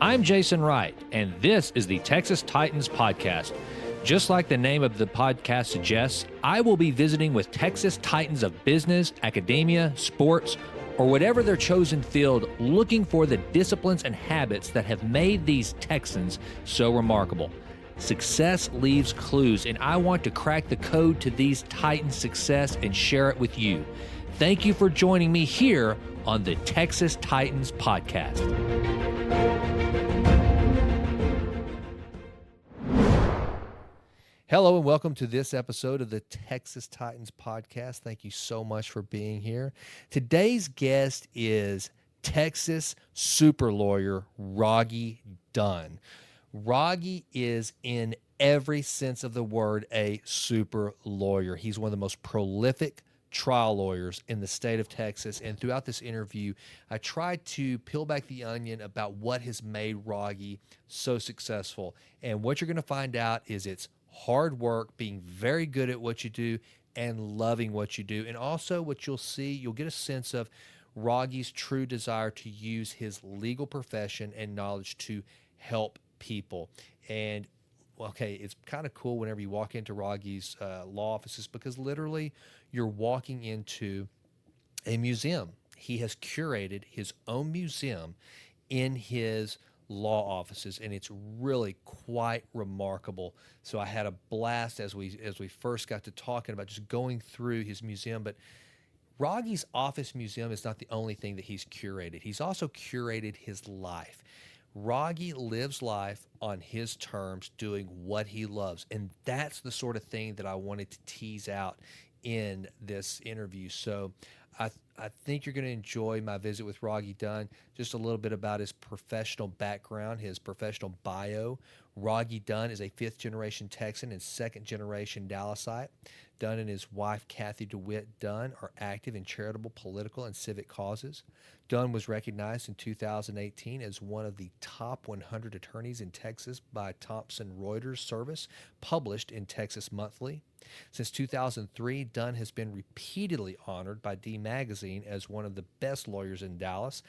I'm Jason Wright, and this is the Texas Titans Podcast. Just like the name of the podcast suggests, I will be visiting with Texas Titans of business, academia, sports, or whatever their chosen field, looking for the disciplines and habits that have made these Texans so remarkable. Success leaves clues, and I want to crack the code to these Titans' success and share it with you. Thank you for joining me here on the Texas Titans Podcast. Hello and welcome to this episode of the Texas Titans Podcast. Thank you so much for being here. Today's guest is Texas super lawyer Rogge Dunn. Rogge is, in every sense of the word, a super lawyer. He's one of the most prolific trial lawyers in the state of Texas. And throughout this interview, I tried to peel back the onion about what has made Rogge so successful. And what you're going to find out is it's hard work, being very good at what you do, and loving what you do. And also what you'll see, you'll get a sense of Rogge's true desire to use his legal profession and knowledge to help people. And okay, it's kind of cool whenever you walk into Rogge's law offices, because literally you're walking into a museum. He has curated his own museum in his law offices, and it's really quite remarkable. So I had a blast as we first got to talking about just going through his museum. But Rogge's office museum is not the only thing that he's curated. He's also curated his life. Rogge lives life on his terms, doing what he loves. And that's the sort of thing that I wanted to tease out in this interview. So I think you're going to enjoy my visit with Rogge Dunn. Just a little bit about his professional background, his professional bio. Rogge Dunn is a fifth-generation Texan and second-generation Dallasite. Dunn and his wife, Cathy DeWitt Dunn, are active in charitable, political, and civic causes. Dunn was recognized in 2018 as one of the top 100 attorneys in Texas by Thomson Reuters service, published in Texas Monthly. Since 2003, Dunn has been repeatedly honored by D Magazine as one of the best lawyers in Dallas,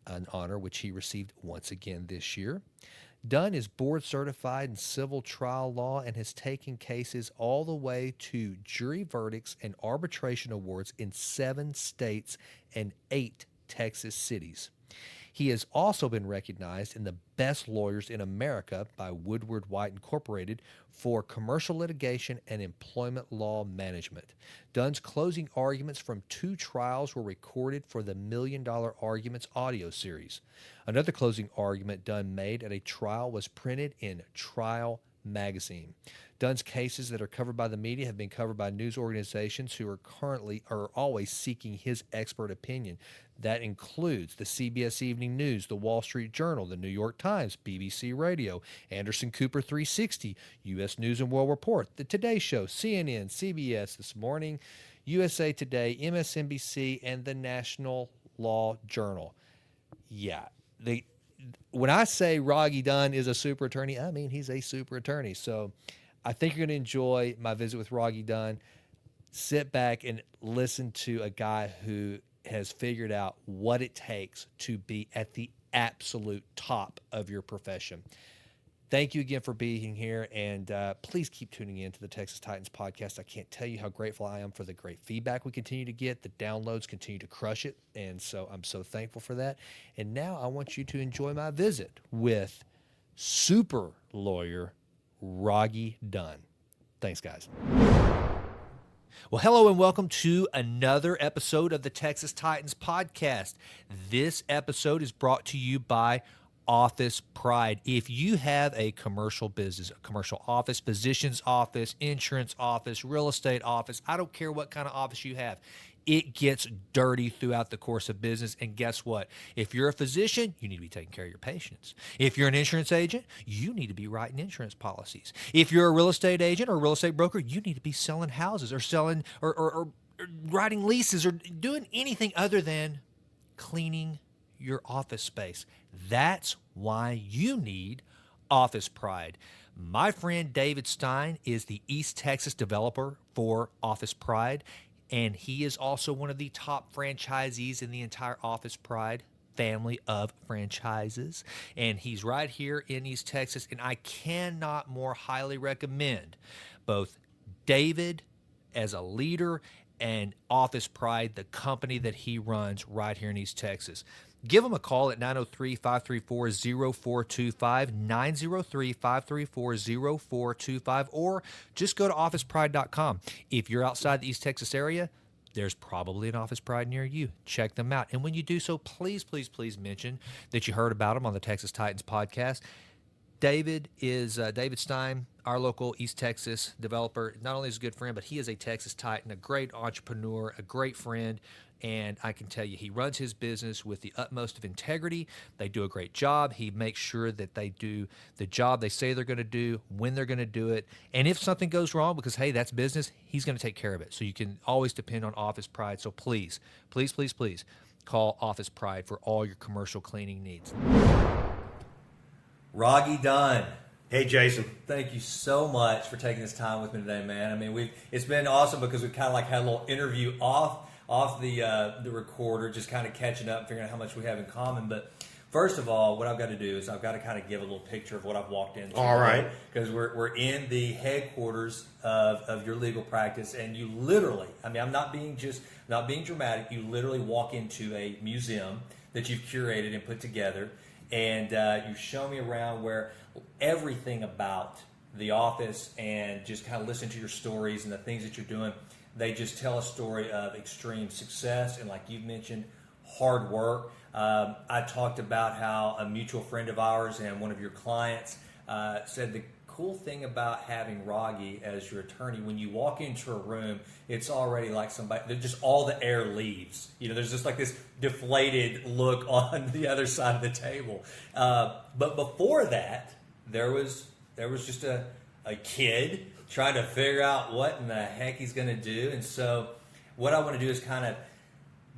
an honor which he received once again this year. Dunn is board certified in civil trial law and has taken cases all the way to jury verdicts and arbitration awards in 7 states and 8 Texas cities. He has also been recognized in the Best Lawyers in America by Woodward White Incorporated for commercial litigation and employment law management. Dunn's closing arguments from 2 trials were recorded for the $1 Million Arguments audio series. Another closing argument Dunn made at a trial was printed in Trial Magazine. Dunn's cases that are covered by the media have been covered by news organizations who are always seeking his expert opinion. That includes the CBS Evening News, the Wall Street Journal, the New York Times, BBC Radio, Anderson Cooper 360, U.S. News and World Report, The Today Show, CNN, CBS This Morning, USA Today, MSNBC, and the National Law Journal. Yeah, when I say Rogge Dunn is a super attorney, I mean he's a super attorney. So I think you're going to enjoy my visit with Rogge Dunn. Sit back and listen to a guy who has figured out what it takes to be at the absolute top of your profession. Thank you again for being here, and please keep tuning in to the Texas Titans Podcast. I can't tell you how grateful I am for the great feedback we continue to get. The downloads continue to crush it, and so I'm so thankful for that. And now I want you to enjoy my visit with super lawyer Rogge Dunn. Thanks, guys. Well, hello and welcome to another episode of the Texas Titans Podcast. This episode is brought to you by Office Pride. If you have a commercial business, a commercial office, physician's office, insurance office, real estate office, I don't care what kind of office you have, it gets dirty throughout the course of business. And guess what? If you're a physician, you need to be taking care of your patients. If you're an insurance agent, you need to be writing insurance policies. If you're a real estate agent or a real estate broker, you need to be selling houses or selling or writing leases or doing anything other than cleaning your office space. That's why you need Office Pride. My friend David Stein is the East Texas developer for Office Pride, and he is also one of the top franchisees in the entire Office Pride family of franchises, and he's right here in East Texas. And I cannot more highly recommend both David as a leader and Office Pride, the company that he runs right here in East Texas. Give him a call at 903-534-0425, 903-534-0425, or just go to officepride.com. If you're outside the East Texas area, there's probably an Office Pride near you. Check them out. And when you do so, please, please, please mention that you heard about them on the Texas Titans podcast. David Stein, our local East Texas developer. Not only is a good friend, but he is a Texas Titan, a great entrepreneur, a great friend. And I can tell you, he runs his business with the utmost of integrity. They do a great job. He makes sure that they do the job they say they're going to do, when they're going to do it. And if something goes wrong, because, hey, that's business, he's going to take care of it. So you can always depend on Office Pride. So please, please, please, please call Office Pride for all your commercial cleaning needs. Rogge Dunn. Hey, Jason. Thank you so much for taking this time with me today, man. I mean, it's been awesome because we've kind of like had a little interview off the recorder, just kind of catching up, figuring out how much we have in common. But first of all, what I've got to do is I've got to kind of give a little picture of what I've walked into. All right. Because we're in the headquarters of your legal practice, and you literally, I mean, I'm not being dramatic. You literally walk into a museum that you've curated and put together, and you show me around where everything about the office, and just kind of listen to your stories and the things that you're doing. They just tell a story of extreme success and, like you've mentioned, hard work. I talked about how a mutual friend of ours and one of your clients said the cool thing about having Rogge as your attorney, when you walk into a room, it's already like somebody, just all the air leaves. You know, there's just like this deflated look on the other side of the table. But before that, there was just a kid trying to figure out what in the heck he's going to do. And so what I want to do is kind of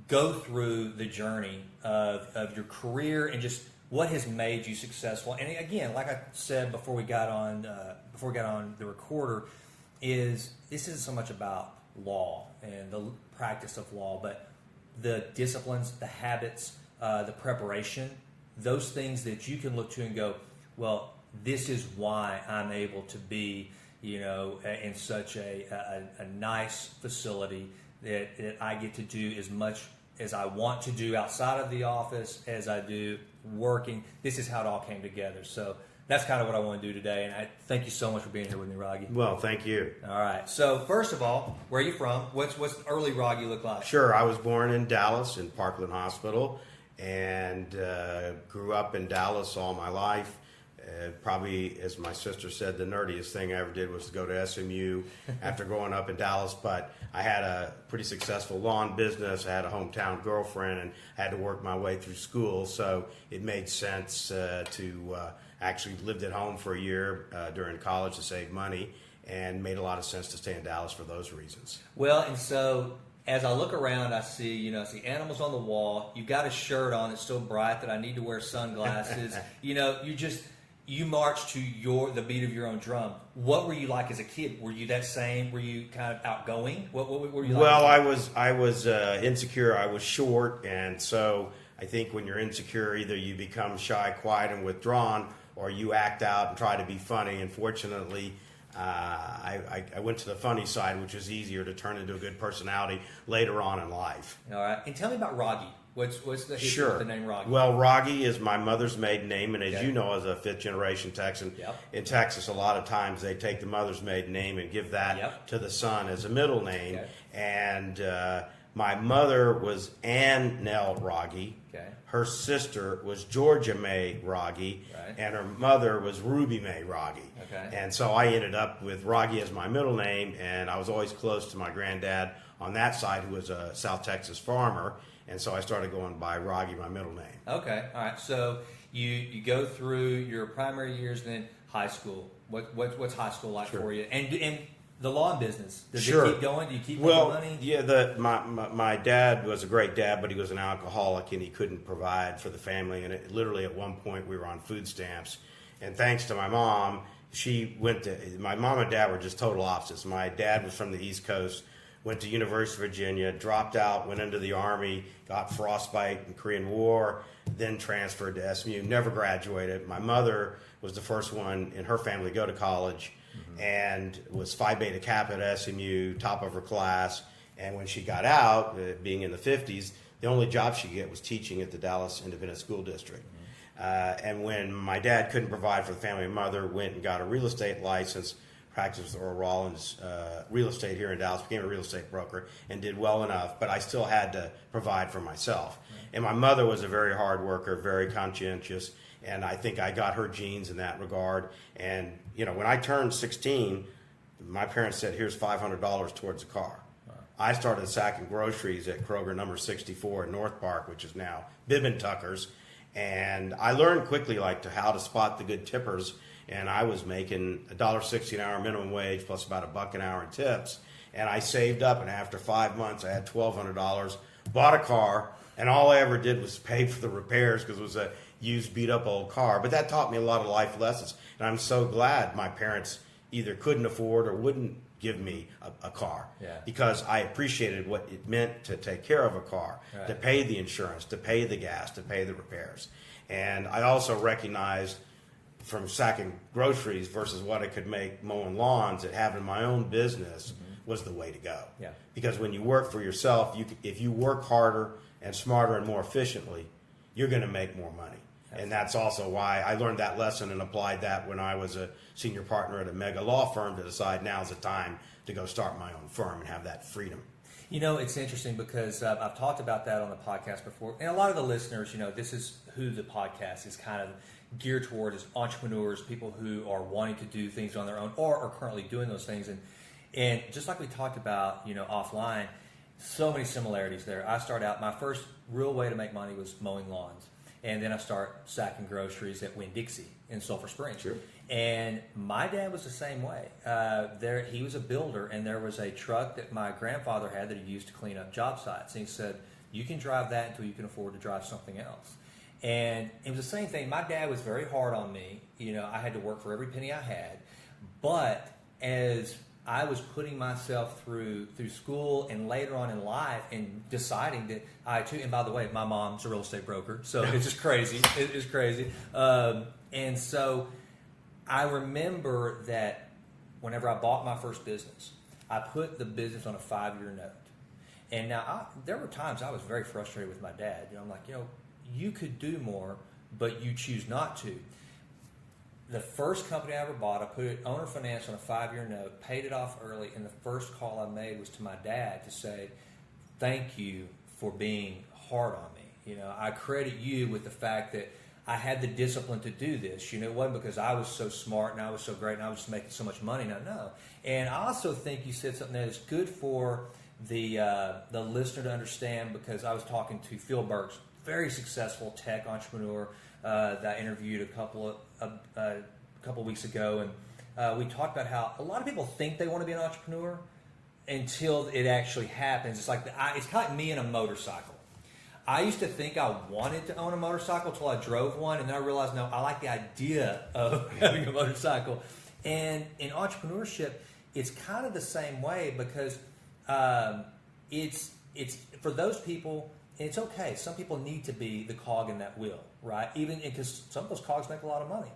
go through the journey of your career and just what has made you successful. And again, like I said before we got on the recorder, is this isn't so much about law and the practice of law, but the disciplines, the habits, the preparation, those things that you can look to and go, well, this is why I'm able to be, in such a nice facility that I get to do as much as I want to do outside of the office as I do working. This is how it all came together. So that's kind of what I want to do today. And I thank you so much for being here with me, Rogge. Well, thank you. All right. So first of all, where are you from? What's early Rogge look like? Sure. I was born in Dallas in Parkland Hospital, and grew up in Dallas all my life. Probably, as my sister said, the nerdiest thing I ever did was to go to SMU after growing up in Dallas. But I had a pretty successful lawn business. I had a hometown girlfriend, and I had to work my way through school. So it made sense to actually lived at home for a year during college to save money, and made a lot of sense to stay in Dallas for those reasons. Well, and so as I look around, I see animals on the wall. You got a shirt on that's so bright that I need to wear sunglasses. You march to the beat of your own drum. What were you like as a kid? Were you that same? Were you kind of outgoing? What were you like? Well, I was insecure. I was short, and so I think when you're insecure, either you become shy, quiet, and withdrawn, or you act out and try to be funny. And fortunately, I went to the funny side, which was easier to turn into a good personality later on in life. All right, and tell me about Rogge. What's the history of the name Rogge? Well, Rogge is my mother's maiden name, and as you know, as a fifth-generation Texan, in Texas, a lot of times they take the mother's maiden name and give that to the son as a middle name. Okay. And my mother was Ann Nell Rogge. Okay. Her sister was Georgia May Rogge, and her mother was Ruby May Rogge. Okay. And so I ended up with Rogge as my middle name, and I was always close to my granddad on that side, who was a South Texas farmer. And so I started going by Rogge, my middle name. Okay, all right. So you go through your primary years, then high school. What's high school like for you? And the lawn business, does it keep going? Do you keep making money? Yeah, my dad was a great dad, but he was an alcoholic, and he couldn't provide for the family. And literally at one point we were on food stamps. And thanks to my mom, my mom and dad were just total opposites. My dad was from the East Coast, went to University of Virginia, dropped out, went into the Army, got frostbite in the Korean War, then transferred to SMU, never graduated. My mother was the first one in her family to go to college, and was Phi Beta Kappa at SMU, top of her class. And when she got out, being in the 50s, the only job she could get was teaching at the Dallas Independent School District. And when my dad couldn't provide for the family, my mother went and got a real estate license, practiced with Earl Rollins real estate here in Dallas, became a real estate broker, and did well enough. But I still had to provide for myself. And my mother was a very hard worker, very conscientious, and I think I got her genes in that regard. And, you know, when I turned 16, my parents said, here's $500 towards a car. I started sacking groceries at Kroger number 64 in North Park, which is now Bibb & Tucker's. And I learned quickly how to spot the good tippers. And I was making $1.60 an hour minimum wage plus about $1 an hour in tips. And I saved up, and after 5 months, I had $1,200, bought a car, and all I ever did was pay for the repairs because it was a used, beat-up old car. But that taught me a lot of life lessons. And I'm so glad my parents either couldn't afford or wouldn't give me a car, because I appreciated what it meant to take care of a car, to pay the insurance, to pay the gas, to pay the repairs. And I also recognized from sacking groceries versus what I could make mowing lawns, that having my own business was the way to go. Because when you work for yourself, if you work harder and smarter and more efficiently, you're going to make more money. And that's also why I learned that lesson and applied that when I was a senior partner at a mega law firm, to decide now's the time to go start my own firm and have that freedom. You know, it's interesting because I've talked about that on the podcast before. And a lot of the listeners, you know, this is who the podcast is kind of geared toward, is entrepreneurs, people who are wanting to do things on their own or are currently doing those things. And just like we talked about, you know, offline, so many similarities there. I started out, my first real way to make money was mowing lawns. And then I start sacking groceries at Winn-Dixie in Sulphur Springs. Sure. And my dad was the same way. He was a builder, and there was a truck that my grandfather had that he used to clean up job sites. And he said, you can drive that until you can afford to drive something else. And it was the same thing. My dad was very hard on me. You know, I had to work for every penny I had. But as I was putting myself through school and later on in life and deciding that I too, and by the way, my mom's a real estate broker, so it's just crazy. It's crazy. And so I remember that whenever I bought my first business, I put the business on a 5-year note. And now there were times I was very frustrated with my dad. You know, I'm like, you know, you could do more, but you choose not to. The first company I ever bought, I put it owner finance on a 5-year note, paid it off early, and the first call I made was to my dad to say, thank you for being hard on me. You know, I credit you with the fact that I had the discipline to do this. You know, it wasn't because I was so smart and I was so great and I was just making so much money. No. And I also think you said something that is good for the listener to understand, because I was talking to Phil Burks, very successful tech entrepreneur, that I interviewed a couple of weeks ago, and we talked about how a lot of people think they want to be an entrepreneur until it actually happens. It's like it's kind of like me and a motorcycle. I used to think I wanted to own a motorcycle until I drove one, and then I realized, no, I like the idea of having a motorcycle. And in entrepreneurship, it's kind of the same way, because it's for those people. And it's okay. Some people need to be the cog in that wheel, right? Even because some of those cogs make a lot of money.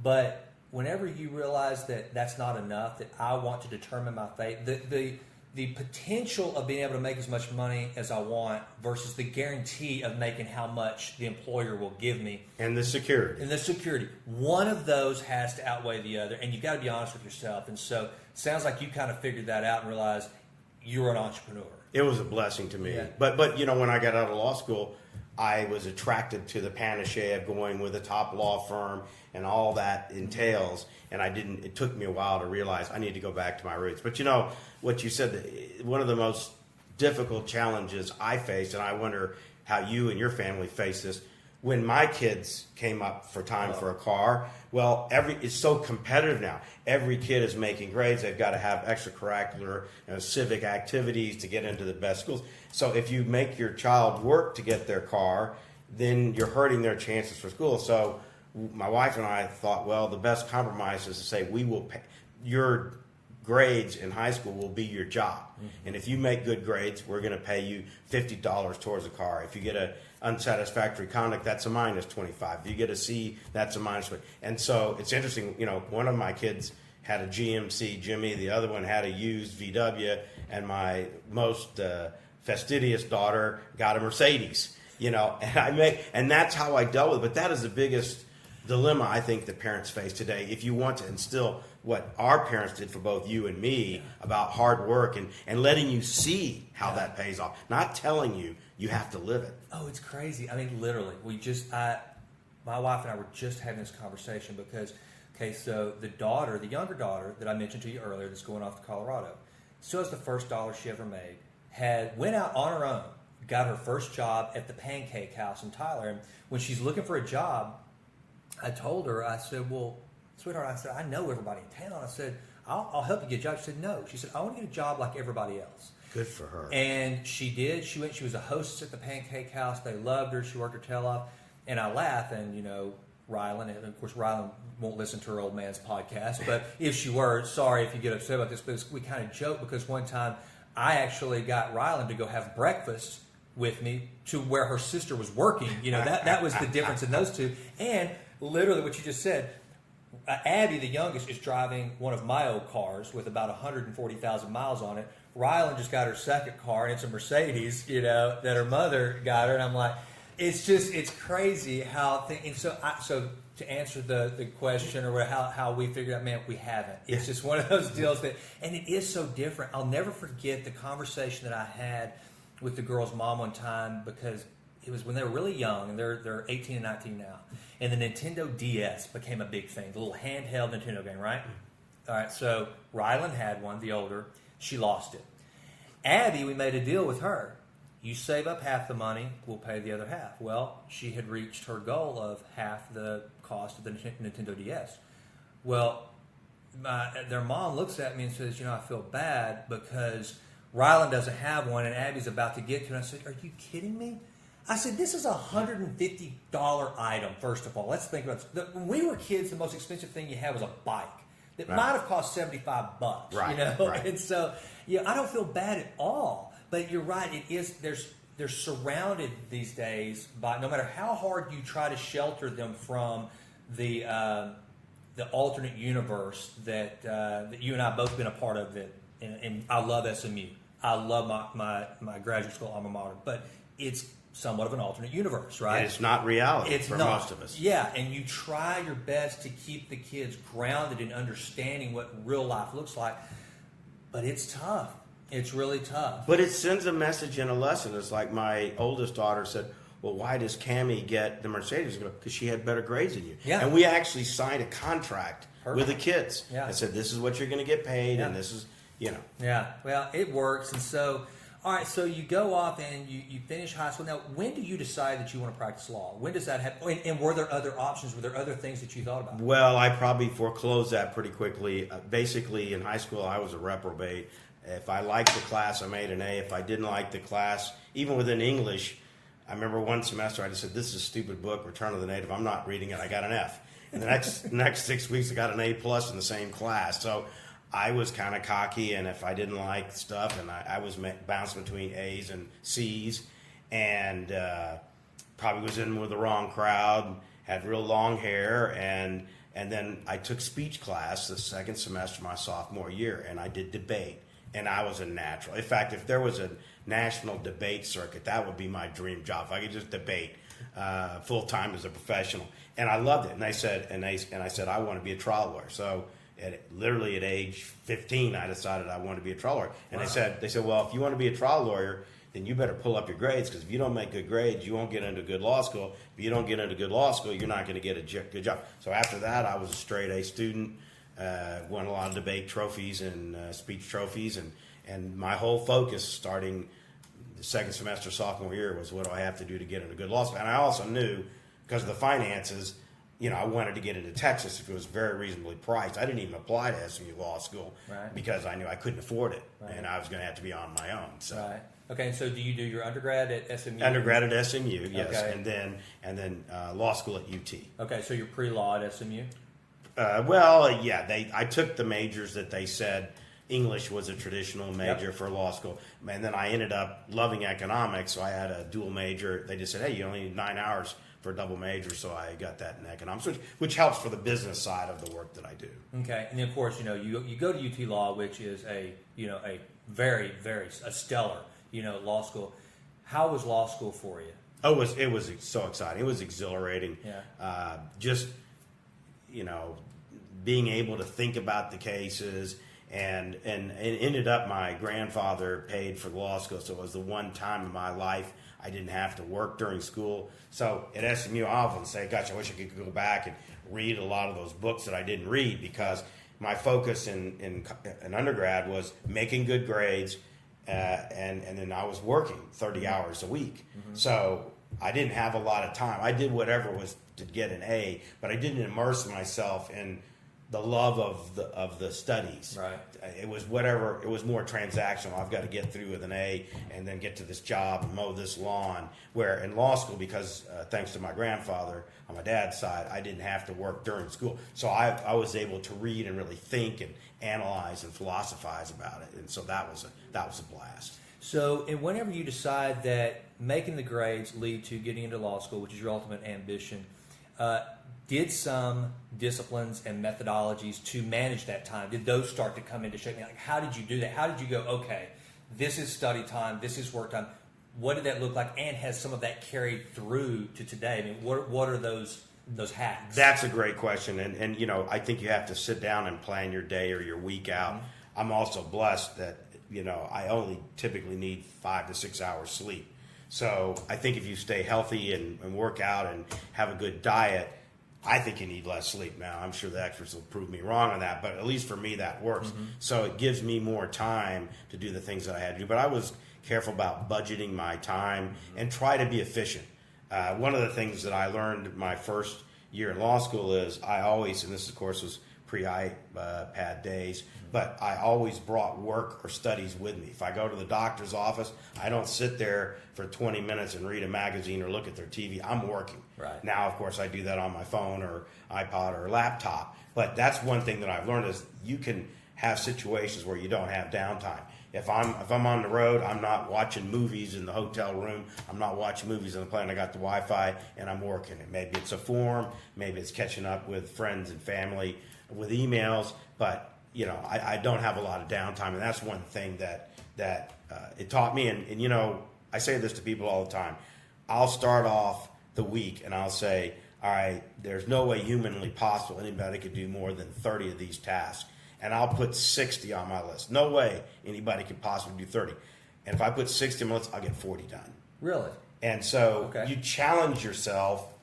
But whenever you realize that that's not enough, that I want to determine my fate, the potential of being able to make as much money as I want versus the guarantee of making how much the employer will give me. And the security. One of those has to outweigh the other. And you've got to be honest with yourself. And so it sounds like you kind of figured that out and realized you're an entrepreneur. It was a blessing to me. Yeah. But you know, when I got out of law school, I was attracted to the panacea of going with a top law firm and all that entails. And it took me a while to realize I need to go back to my roots. But you know, what you said, one of the most difficult challenges I faced, and I wonder how you and your family face this, when my kids came up for time for a car, well, it's so competitive now. Every kid is making grades. They've got to have extracurricular, civic activities to get into the best schools. So if you make your child work to get their car, then you're hurting their chances for school. So my wife and I thought, well, the best compromise is to say, we will pay your grades in high school will be your job. Mm-hmm. And if you make good grades, we're going to pay you $50 towards a car. If you get unsatisfactory conduct, that's a minus 25. If you get a C, that's a minus 20. And so it's interesting, one of my kids had a GMC Jimmy, the other one had a used VW, and my most fastidious daughter got a Mercedes. And that's how I dealt with it. But that is the biggest dilemma I think that parents face today. If you want to instill what our parents did for both you and me about hard work and letting you see how that pays off, not telling you you have to live it. Oh, it's crazy. I mean, literally, my wife and I were just having this conversation because, so the younger daughter that I mentioned to you earlier that's going off to Colorado, still has the first dollar she ever made, went out on her own, got her first job at the Pancake House in Tyler. And when she's looking for a job, I told her, I said, well, sweetheart, I know everybody in town. I said, I'll help you get a job. She said, no. She said, I want to get a job like everybody else. Good for her. And she did. She was a hostess at the Pancake House. They loved her. She worked her tail off. And I laugh, and, Rylan, and of course, Rylan won't listen to her old man's podcast, but if she were, sorry if you get upset about this, but we kind of joke because one time I actually got Rylan to go have breakfast with me to where her sister was working. That was the difference in those two. And literally what you just said, Abby, the youngest, is driving one of my old cars with about 140,000 miles on it. Rylan just got her second car, and it's a Mercedes, that her mother got her. And I'm like, it's crazy how and so to answer the question or how we figured out, man, we haven't. It's just one of those deals and it is so different. I'll never forget the conversation that I had with the girl's mom one time because it was when they were really young, and they're 18 and 19 now. And the Nintendo DS became a big thing, the little handheld Nintendo game, right? All right, so Rylan had one, the older. She lost it. Abby, we made a deal with her. You save up half the money, we'll pay the other half. Well, she had reached her goal of half the cost of the Nintendo DS. Well, their mom looks at me and says, I feel bad because Rylan doesn't have one and Abby's about to get to it. And I said, are you kidding me? I said, this is a $150 item, first of all. Let's think about it. When we were kids, the most expensive thing you had was a bike. That might have cost $75, Right. And so, I don't feel bad at all. But you're right. It is. They're surrounded these days by, no matter how hard you try to shelter them from the alternate universe that you and I both been a part of. And I love SMU. I love my graduate school alma mater. But it's somewhat of an alternate universe, right? And it's not reality for not, most of us. Yeah, and you try your best to keep the kids grounded in understanding what real life looks like, but it's tough. It's really tough. But it sends a message and a lesson. It's like my oldest daughter said, well, why does Cammie get the Mercedes? Because she had better grades than you. Yeah. And we actually signed a contract with the kids. Yeah. I said, this is what you're going to get paid, and this is, Yeah, well, it works. And so, all right, so you go off and you finish high school. Now, when do you decide that you want to practice law? When does that happen? And were there other options? Were there other things that you thought about? Well, I probably foreclosed that pretty quickly. Basically, in high school, I was a reprobate. If I liked the class, I made an A. If I didn't like the class, even within English, I remember one semester I just said, this is a stupid book, Return of the Native. I'm not reading it. I got an F. And the next 6 weeks, I got an A+ in the same class. So I was kind of cocky, and if I didn't like stuff, and I was bouncing between A's and C's, and probably was in with the wrong crowd, had real long hair, and then I took speech class the second semester of my sophomore year, and I did debate. And I was a natural. In fact, if there was a national debate circuit, that would be my dream job. If I could just debate full time as a professional, and I loved it. And I said, I want to be a trial lawyer. So literally at age 15, I decided I wanted to be a trial lawyer. And Wow. they said, well, if you want to be a trial lawyer, then you better pull up your grades, because if you don't make good grades, you won't get into good law school. If you don't get into good law school, you're not going to get a good job. So after that, I was a straight A student. Won a lot of debate trophies and speech trophies, and my whole focus starting the second semester sophomore year was, what do I have to do to get into good law school? And I also knew, because of the finances, I wanted to get into Texas if it was very reasonably priced. I didn't even apply to SMU Law School because I knew I couldn't afford it, and I was going to have to be on my own. So. Right. Okay, and so do you do your undergrad at SMU? Undergrad at SMU, yes, Okay. and then law school at UT. Okay, so you're pre-law at SMU? I took the majors that they said English was a traditional major for law school. And then I ended up loving economics, so I had a dual major. They just said, hey, you only need 9 hours for a double major, so I got that in economics, which helps for the business side of the work that I do. Okay, and of course, you go to UT Law, which is a very, very a stellar law school. How was law school for you? Oh, it was so exciting. It was exhilarating. Yeah. Just being able to think about the cases, and it ended up my grandfather paid for law school, so it was the one time in my life I didn't have to work during school. So at SMU, I often say, gosh, I wish I could go back and read a lot of those books that I didn't read, because my focus in undergrad was making good grades, and then I was working 30 hours a week. Mm-hmm. So I didn't have a lot of time. I did whatever was to get an A, but I didn't immerse myself in the love of the studies. Right. It was whatever. It was more transactional. I've got to get through with an A and then get to this job and mow this lawn. Where in law school, because thanks to my grandfather on my dad's side, I didn't have to work during school, so I was able to read and really think and analyze and philosophize about it, and so that was a blast. So, and whenever you decide that making the grades lead to getting into law school, which is your ultimate ambition, did some disciplines and methodologies to manage that time, did those start to come into shape? Like, how did you do that? How did you go, okay, this is study time, this is work time. What did that look like? And has some of that carried through to today? I mean, what are those hacks? That's a great question. And I think you have to sit down and plan your day or your week out. Mm-hmm. I'm also blessed that, I only typically need 5 to 6 hours sleep. So I think if you stay healthy and work out and have a good diet, I think you need less sleep. Now, I'm sure the experts will prove me wrong on that, but at least for me, that works. Mm-hmm. So it gives me more time to do the things that I had to do. But I was careful about budgeting my time and try to be efficient. One of the things that I learned my first year in law school is I always, and this of course was pre-iPad days, but I always brought work or studies with me. If I go to the doctor's office, I don't sit there for 20 minutes and read a magazine or look at their TV. I'm working. Right. Now, of course, I do that on my phone or iPod or laptop, but that's one thing that I've learned is you can have situations where you don't have downtime. If I'm on the road, I'm not watching movies in the hotel room. I'm not watching movies on the plane. I got the Wi-Fi and I'm working. Maybe it's a form. Maybe it's catching up with friends and family with emails. But I don't have a lot of downtime, and that's one thing that it taught me. And I say this to people all the time. I'll start off the week and I'll say, all right, there's no way humanly possible anybody could do more than 30 of these tasks. And I'll put 60 on my list. No way anybody could possibly do 30. And if I put 60 on my list, I'll get 40 done. Really? And so You challenge yourself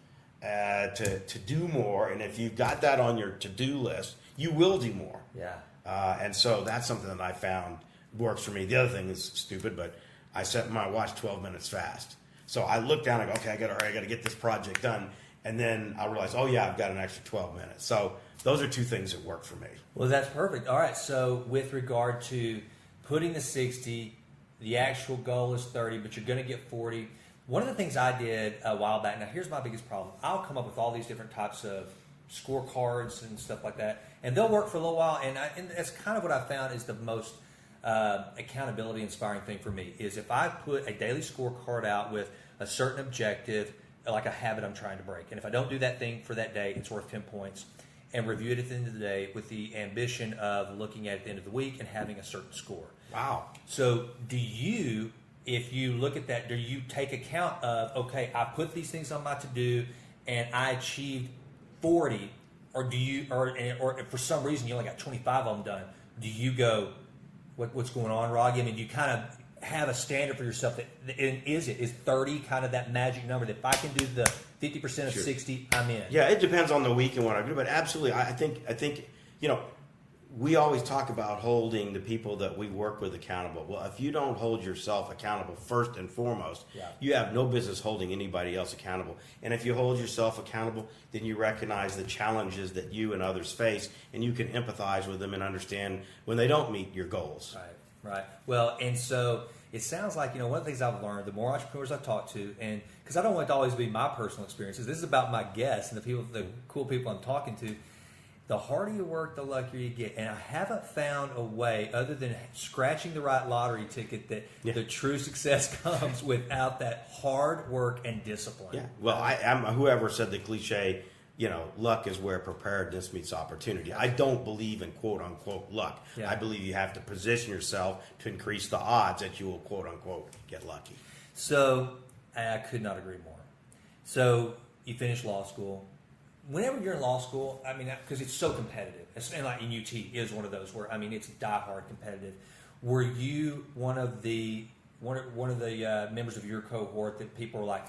to do more. And if you've got that on your to-do list, you will do more. Yeah. And so that's something that I found works for me. The other thing is stupid, but I set my watch 12 minutes fast. So I look down and go, okay, I got to get this project done. And then I realize, oh yeah, I've got an extra 12 minutes. So those are two things that work for me. Well, that's perfect. All right. So with regard to putting the 60, the actual goal is 30, but you're going to get 40. One of the things I did a while back, now here's my biggest problem. I'll come up with all these different types of scorecards and stuff like that, and they'll work for a little while. And that's kind of what I found is the most accountability inspiring thing for me is if I put a daily scorecard out with a certain objective, like a habit I'm trying to break. And if I don't do that thing for that day, it's worth 10 points. And review it at the end of the day with the ambition of looking at the end of the week and having a certain score. Wow. So do you, if you look at that, do you take account of, okay, I put these things on my to-do and I achieved 40, or do you, or for some reason you only got 25 of them done, do you go, what's going on, Rogge? I mean, do you kind of have a standard for yourself is 30 kind of that magic number that if I can do the 50% of 60, I'm in? Yeah, it depends on the week and what I do, but absolutely, I think we always talk about holding the people that we work with accountable. Well, if you don't hold yourself accountable first and foremost, you have no business holding anybody else accountable. And if you hold yourself accountable, then you recognize the challenges that you and others face, and you can empathize with them and understand when they don't meet your goals. Right. Well, and so it sounds like, one of the things I've learned, the more entrepreneurs I've talked to, and because I don't want it to always be my personal experiences, this is about my guests and the cool people I'm talking to. the harder you work, the luckier you get. And I haven't found a way, other than scratching the right lottery ticket, that the true success comes without that hard work and discipline. Yeah. Well, I'm whoever said the cliche, luck is where preparedness meets opportunity. I don't believe in quote unquote luck. Yeah. I believe you have to position yourself to increase the odds that you will quote unquote get lucky. So I could not agree more. So you finish law school. Whenever you're in law school, I mean, because it's so competitive, and like in UT is one of those where, I mean, it's diehard competitive. Were you one of the members of your cohort that people were like,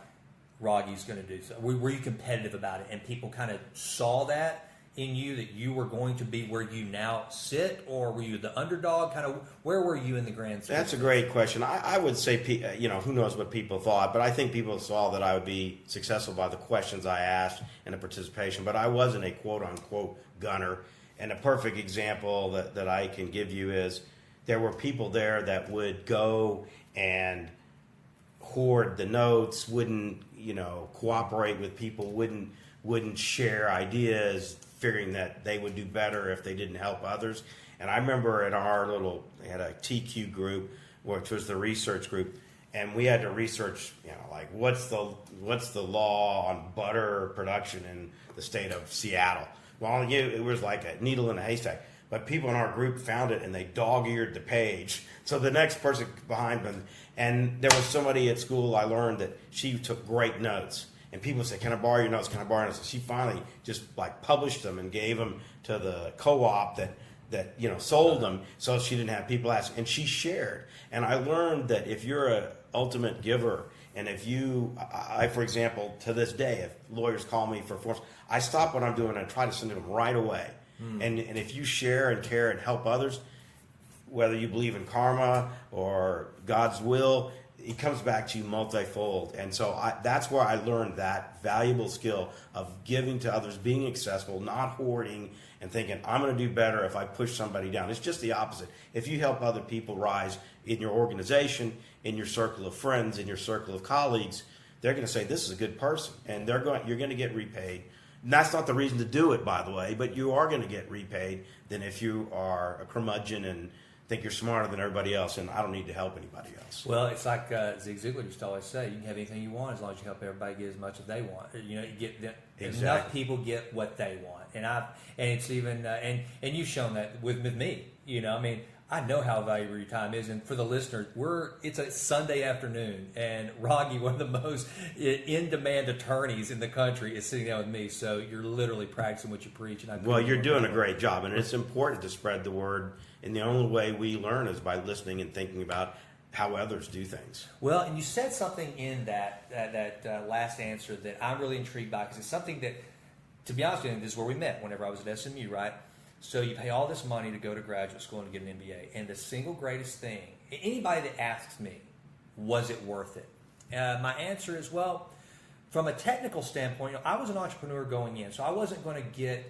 Rogge's going to do so? Were you competitive about it, and people kind of saw that in you, that you were going to be where you now sit, or were you the underdog? Kind of, where were you in the grand scheme? That's a great question. I would say, who knows what people thought, but I think people saw that I would be successful by the questions I asked and the participation, but I wasn't a quote-unquote gunner. And a perfect example that I can give you is there were people there that would go and hoard the notes, wouldn't, cooperate with people, wouldn't share ideas, figuring that they would do better if they didn't help others. And I remember at they had a TQ group, which was the research group, and we had to research, like what's the law on butter production in the state of Seattle. Well, it was like a needle in a haystack. But people in our group found it, and they dog-eared the page. So the next person behind them, and there was somebody at school, I learned that she took great notes. And people said, can I borrow your notes? Can I borrow your notes? She finally just published them and gave them to the co-op that sold them, so she didn't have people ask. And she shared. And I learned that if you're an ultimate giver, and if I, for example, to this day, if lawyers call me for forms, I stop what I'm doing and try to send it to them right away. And if you share and care and help others, whether you believe in karma or God's will, it comes back to you multifold. And so that's where I learned that valuable skill of giving to others, being accessible, not hoarding and thinking, I'm going to do better if I push somebody down. It's just the opposite. If you help other people rise in your organization, in your circle of friends, in your circle of colleagues, they're going to say, this is a good person, and you're going to get repaid. And that's not the reason to do it, by the way, but you are going to get repaid than if you are a curmudgeon and think you're smarter than everybody else, and I don't need to help anybody else. Well, it's like Zig Ziglar used to always say, you can have anything you want as long as you help everybody get as much as they want. You get exactly. Enough people get what they want, and it's even and you've shown that with me. I mean, I know how valuable your time is, and for the listeners, it's a Sunday afternoon, and Rogge, one of the most in-demand attorneys in the country, is sitting down with me. So you're literally practicing what you preach. And you're doing a great job, and it's important to spread the word. And the only way we learn is by listening and thinking about how others do things. Well, and you said something in that last answer that I'm really intrigued by, because it's something that, to be honest with you, this is where we met whenever I was at SMU, right? So you pay all this money to go to graduate school and get an MBA. And the single greatest thing, anybody that asks me, was it worth it? My answer is, well, from a technical standpoint, I was an entrepreneur going in, so I wasn't going to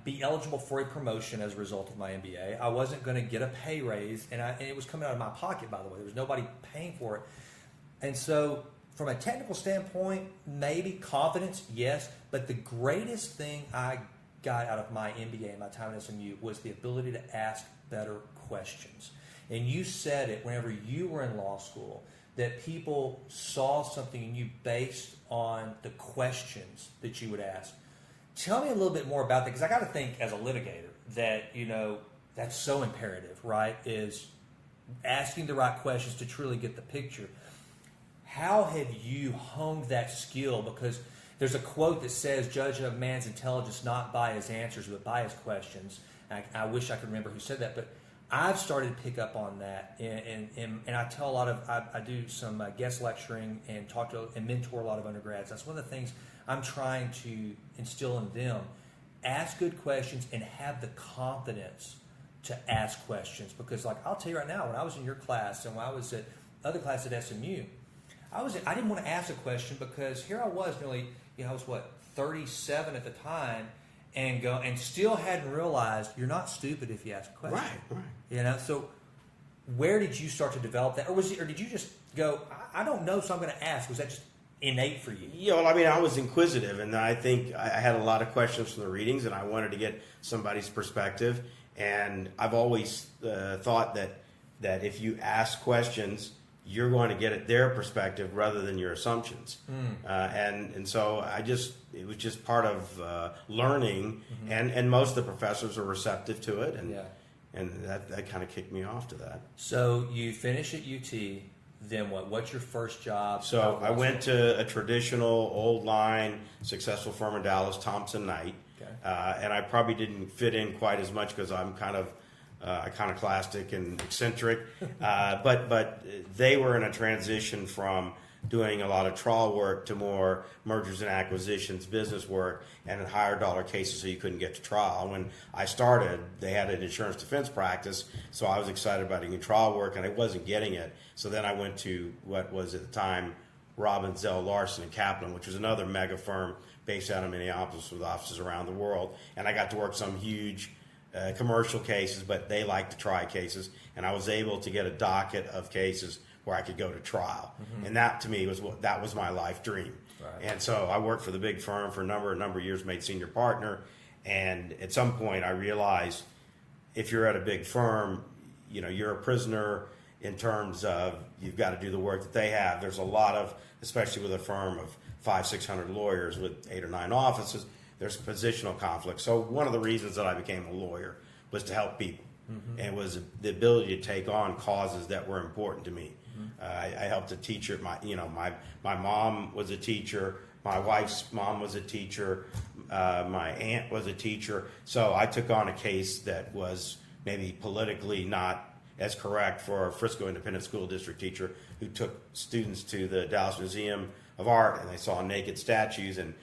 be eligible for a promotion as a result of my MBA. I wasn't going to get a pay raise, and it was coming out of my pocket, by the way. There was nobody paying for it. And so from a technical standpoint, maybe confidence, yes, but the greatest thing I got out of my MBA and my time at SMU was the ability to ask better questions. And you said it whenever you were in law school, that people saw something in you based on the questions that you would ask. Tell me a little bit more about that, because I got to think as a litigator that, that's so imperative, right, is asking the right questions to truly get the picture. How have you honed that skill? Because there's a quote that says, judge a man's intelligence not by his answers, but by his questions. I wish I could remember who said that, but I've started to pick up on that. And I tell a lot of, I do some guest lecturing and talk to and mentor a lot of undergrads. That's one of the things I'm trying to instill in them. Ask good questions and have the confidence to ask questions. Because I'll tell you right now, when I was in your class and when I was at other class at SMU, I didn't want to ask a question because here I was nearly, I was 37 at the time, and still hadn't realized you're not stupid if you ask a question. Right. So where did you start to develop that, or did you just go, I don't know, so I'm going to ask? Was that just innate for you? Yeah, well, I mean, I was inquisitive, and I think I had a lot of questions from the readings, and I wanted to get somebody's perspective. And I've always thought that if you ask questions, you're going to get at their perspective rather than your assumptions. And so it was just part of learning, and most of the professors are receptive to it, and that kind of kicked me off to that. So you finish at UT, then what? What's your first job? So I went to a traditional old line successful firm in Dallas, Thompson Knight, and I probably didn't fit in quite as much because I'm kind of iconoclastic and eccentric, but they were in a transition from doing a lot of trial work to more mergers and acquisitions, business work, and higher dollar cases, so you couldn't get to trial. When I started, they had an insurance defense practice, so I was excited about doing trial work, and I wasn't getting it. So then I went to what was at the time Robbins, Zell, Larson, and Kaplan, which was another mega firm based out of Minneapolis with offices around the world, and I got to work some huge commercial cases, but they like to try cases, and I was able to get a docket of cases where I could go to trial, and that to me was my life dream. Right. And so I worked for the big firm for a number of years, made senior partner, and at some point I realized if you're at a big firm, you're a prisoner in terms of you've got to do the work that they have. There's a lot of, especially with a firm of 500-600 lawyers with 8 or 9 offices, there's positional conflict. So one of the reasons that I became a lawyer was to help people, and it was the ability to take on causes that were important to me. I helped a teacher. My mom was a teacher. My wife's mom was a teacher. My aunt was a teacher. So I took on a case that was maybe politically not as correct for a Frisco Independent School District teacher who took students to the Dallas Museum of Art, and they saw naked statues, and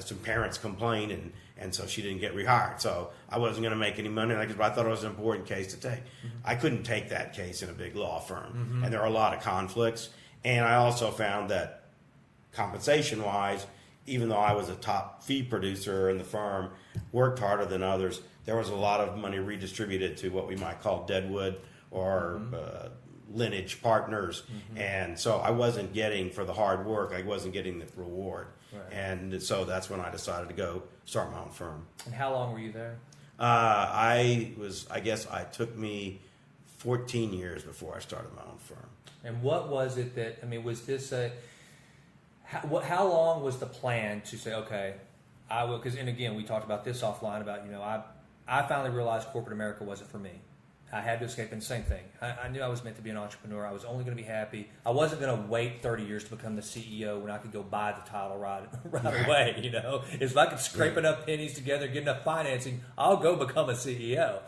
some parents complained, and so she didn't get rehired. So I wasn't going to make any money, but I thought it was an important case to take. I couldn't take that case in a big law firm, and there are a lot of conflicts. And I also found that compensation-wise, even though I was a top fee producer in the firm, worked harder than others, there was a lot of money redistributed to what we might call deadwood or lineage partners. And so I wasn't getting, for the hard work, I wasn't getting the reward. Right. And so that's when I decided to go start my own firm. And how long were you there? It took me 14 years before I started my own firm. And what was it that, was this how long was the plan to say, okay, I will, because, and again, we talked about this offline about, I finally realized corporate America wasn't for me. I had to escape, and same thing. I knew I was meant to be an entrepreneur. I was only going to be happy. I wasn't going to wait 30 years to become the CEO when I could go buy the title right away. If I could scrape enough pennies together, get enough financing, I'll go become a CEO.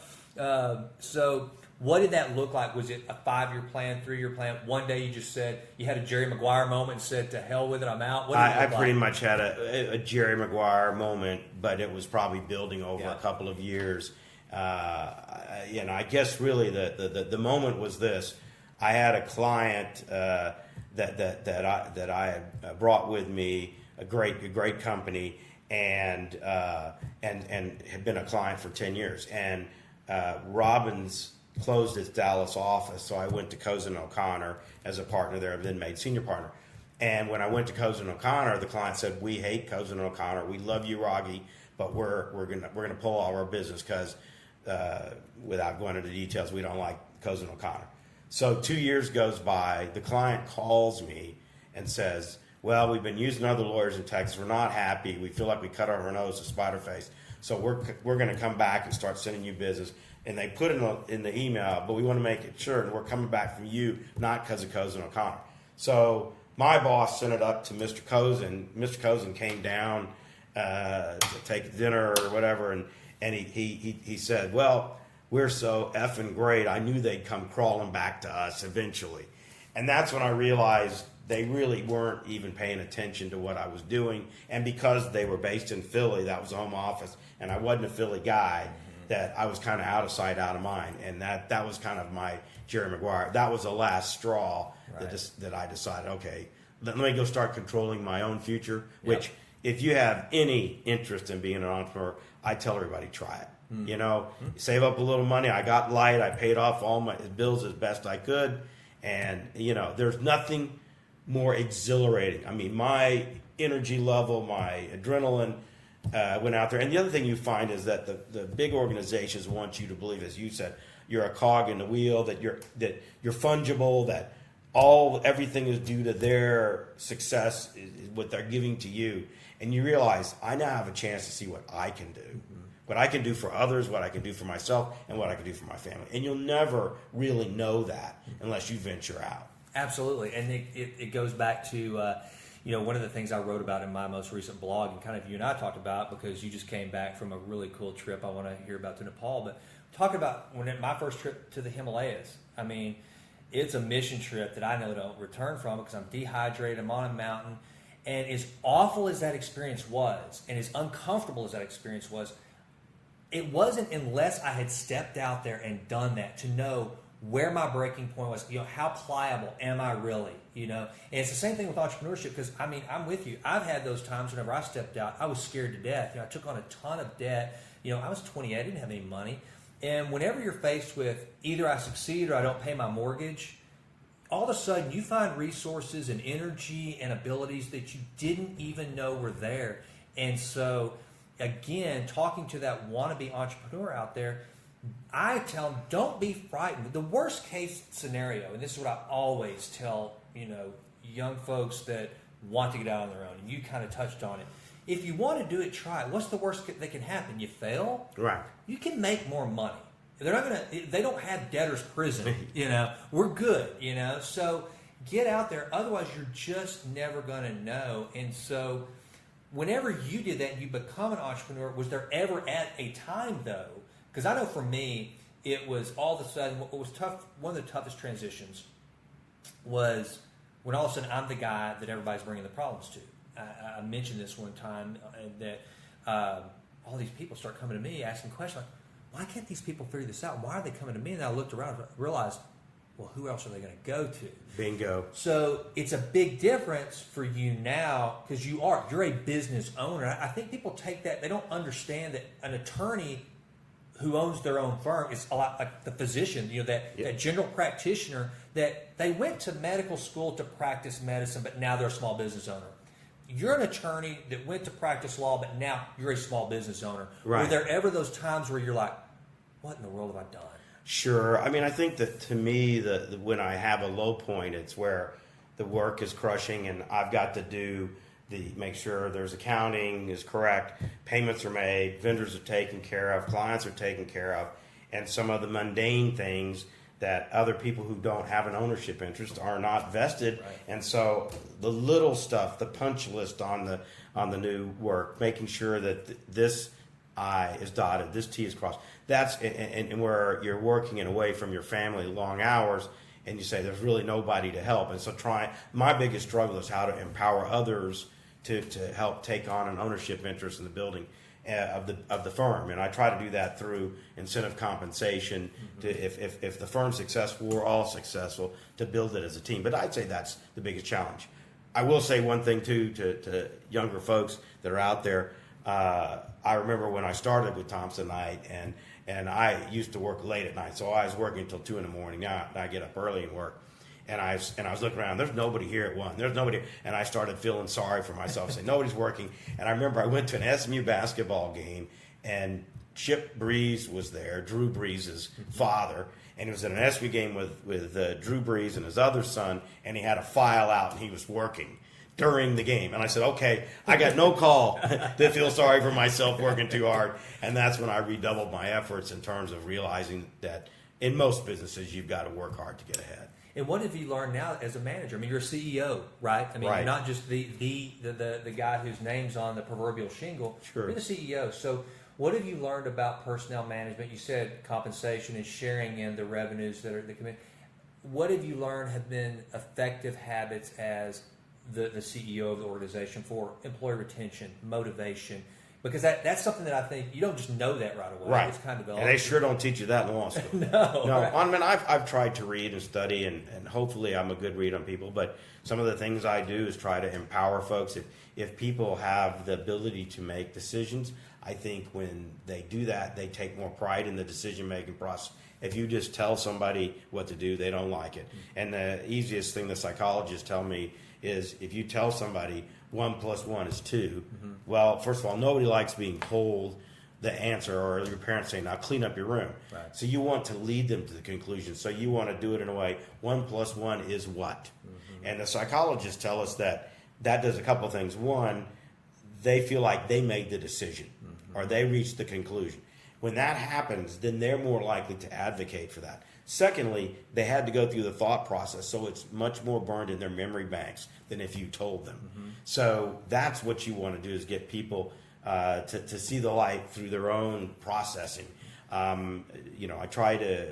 So what did that look like? Was it a 5-year plan, 3-year plan? One day you just said, you had a Jerry Maguire moment and said, to hell with it, I'm out? What did it look like? Pretty much had a Jerry Maguire moment, but it was probably building over a couple of years. I guess really the moment was this. I had a client that I had brought with me, a great company, and had been a client for 10 years. And Robbins closed its Dallas office, so I went to Cozen O'Connor as a partner there, and then made senior partner. And when I went to Cozen O'Connor, the client said, "We hate Cozen O'Connor. We love you, Rogge, but we're gonna pull all our business because." Without going into details, we don't like Cozen O'Connor. So 2 years goes by, the client calls me and says, well, we've been using other lawyers in Texas, we're not happy, we feel like we cut our nose to spider face, so we're going to come back and start sending you business. And they put in the email, but we want to make it sure that we're coming back from you, not because of Cozen O'Connor. So my boss sent it up to Mr. Cozen. Mr. Cozen came down to take dinner or whatever, and he said, well, we're so effing great, I knew they'd come crawling back to us eventually. And that's when I realized they really weren't even paying attention to what I was doing. And because they were based in Philly, that was the home office, and I wasn't a Philly guy, that I was kind of out of sight, out of mind. And that was kind of my Jerry Maguire. That was the last straw that I decided, okay, let me go start controlling my own future, which if you have any interest in being an entrepreneur, I tell everybody, try it. Save up a little money. I got light. I paid off all my bills as best I could. And, there's nothing more exhilarating. I mean, my energy level, my adrenaline went out there. And the other thing you find is that the big organizations want you to believe, as you said, you're a cog in the wheel, that you're fungible, that everything is due to their success, is what they're giving to you. And you realize, I now have a chance to see what I can do. What I can do for others, what I can do for myself, and what I can do for my family. And you'll never really know that unless you venture out. Absolutely. And it goes back to, one of the things I wrote about in my most recent blog, and kind of you and I talked about, because you just came back from a really cool trip I want to hear about to Nepal, but talking about my first trip to the Himalayas. I mean, it's a mission trip that I know don't return from because I'm dehydrated, I'm on a mountain, and as awful as that experience was, and as uncomfortable as that experience was, it wasn't unless I had stepped out there and done that to know where my breaking point was, how pliable am I really, And it's the same thing with entrepreneurship, because, I mean, I'm with you. I've had those times whenever I stepped out, I was scared to death. I took on a ton of debt. I was 28, I didn't have any money. And whenever you're faced with either I succeed or I don't pay my mortgage, all of a sudden you find resources and energy and abilities that you didn't even know were there. And so, again, talking to that wannabe entrepreneur out there, I tell them, don't be frightened. The worst case scenario, and this is what I always tell, young folks that want to get out on their own, and you kind of touched on it. If you want to do it, try it. What's the worst that can happen? You fail? Right. You can make more money. They don't have debtor's prison, We're good, So get out there. Otherwise, you're just never going to know. And so whenever you did that, you become an entrepreneur. Was there ever at a time, though? Because I know for me, it was all of a sudden, what was tough, one of the toughest transitions was when all of a sudden I'm the guy that everybody's bringing the problems to. I mentioned this one time that all these people start coming to me asking questions like, why can't these people figure this out? Why are they coming to me? And I looked around and realized, well, who else are they going to go to? Bingo. So it's a big difference for you now because you're a business owner. I think people take that, they don't understand that an attorney who owns their own firm is a lot like the physician, that general practitioner that they went to medical school to practice medicine, but now they're a small business owner. You're an attorney that went to practice law, but now you're a small business owner. Right. Were there ever those times where you're like, what in the world have I done? Sure. I mean, I think that to me, when I have a low point, it's where the work is crushing and I've got to make sure there's accounting is correct, payments are made, vendors are taken care of, clients are taken care of, and some of the mundane things that other people who don't have an ownership interest are not vested. Right. And so the little stuff, the punch list on the new work, making sure that this I is dotted, this T is crossed. That's and where you're working and away from your family, long hours, and you say there's really nobody to help. And so my biggest struggle is how to empower others to help take on an ownership interest in the building of the firm, and I try to do that through incentive compensation. To if the firm's successful, we're all successful, to build it as a team. But I'd say that's the biggest challenge. I will say one thing too to younger folks that are out there. I remember when I started with Thompson Knight, and I used to work late at night, so I was working until 2 a.m. Now I get up early and work. And I was looking around. There's nobody here at 1. There's nobody. And I started feeling sorry for myself, saying nobody's working. And I remember I went to an SMU basketball game, and Chip Breeze was there, Drew Breeze's father, and he was at an SMU game with Drew Breeze and his other son, and he had a file out, and he was working during the game. And I said, okay, I got no call to feel sorry for myself working too hard. And that's when I redoubled my efforts in terms of realizing that in most businesses you've got to work hard to get ahead. And what have you learned now as a manager? I mean, you're a CEO, right? I mean, right. You're not just the guy whose name's on the proverbial shingle. Sure. You're the CEO. So what have you learned about personnel management? You said compensation and sharing in the revenues that come in. What have you learned have been effective habits as the CEO of the organization for employee retention, motivation? Because that's something that I think you don't just know that right away. Right. It's kind of and they sure don't teach you that in law school. No. Right. I mean, I've tried to read and study, and hopefully I'm a good read on people. But some of the things I do is try to empower folks. If people have the ability to make decisions, I think when they do that, they take more pride in the decision-making process. If you just tell somebody what to do, they don't like it. And the easiest thing the psychologists tell me is if you tell somebody 1 + 1 is 2, well, first of all, nobody likes being told the answer, or your parents saying, now clean up your room. Right. So you want to lead them to the conclusion. So you want to do it in a way, 1 + 1 is what? And the psychologists tell us that does a couple of things. One, they feel like they made the decision or they reached the conclusion. When that happens, then they're more likely to advocate for that. Secondly, they had to go through the thought process, so it's much more burned in their memory banks than if you told them. So that's what you want to do, is get people to see the light through their own processing. I try to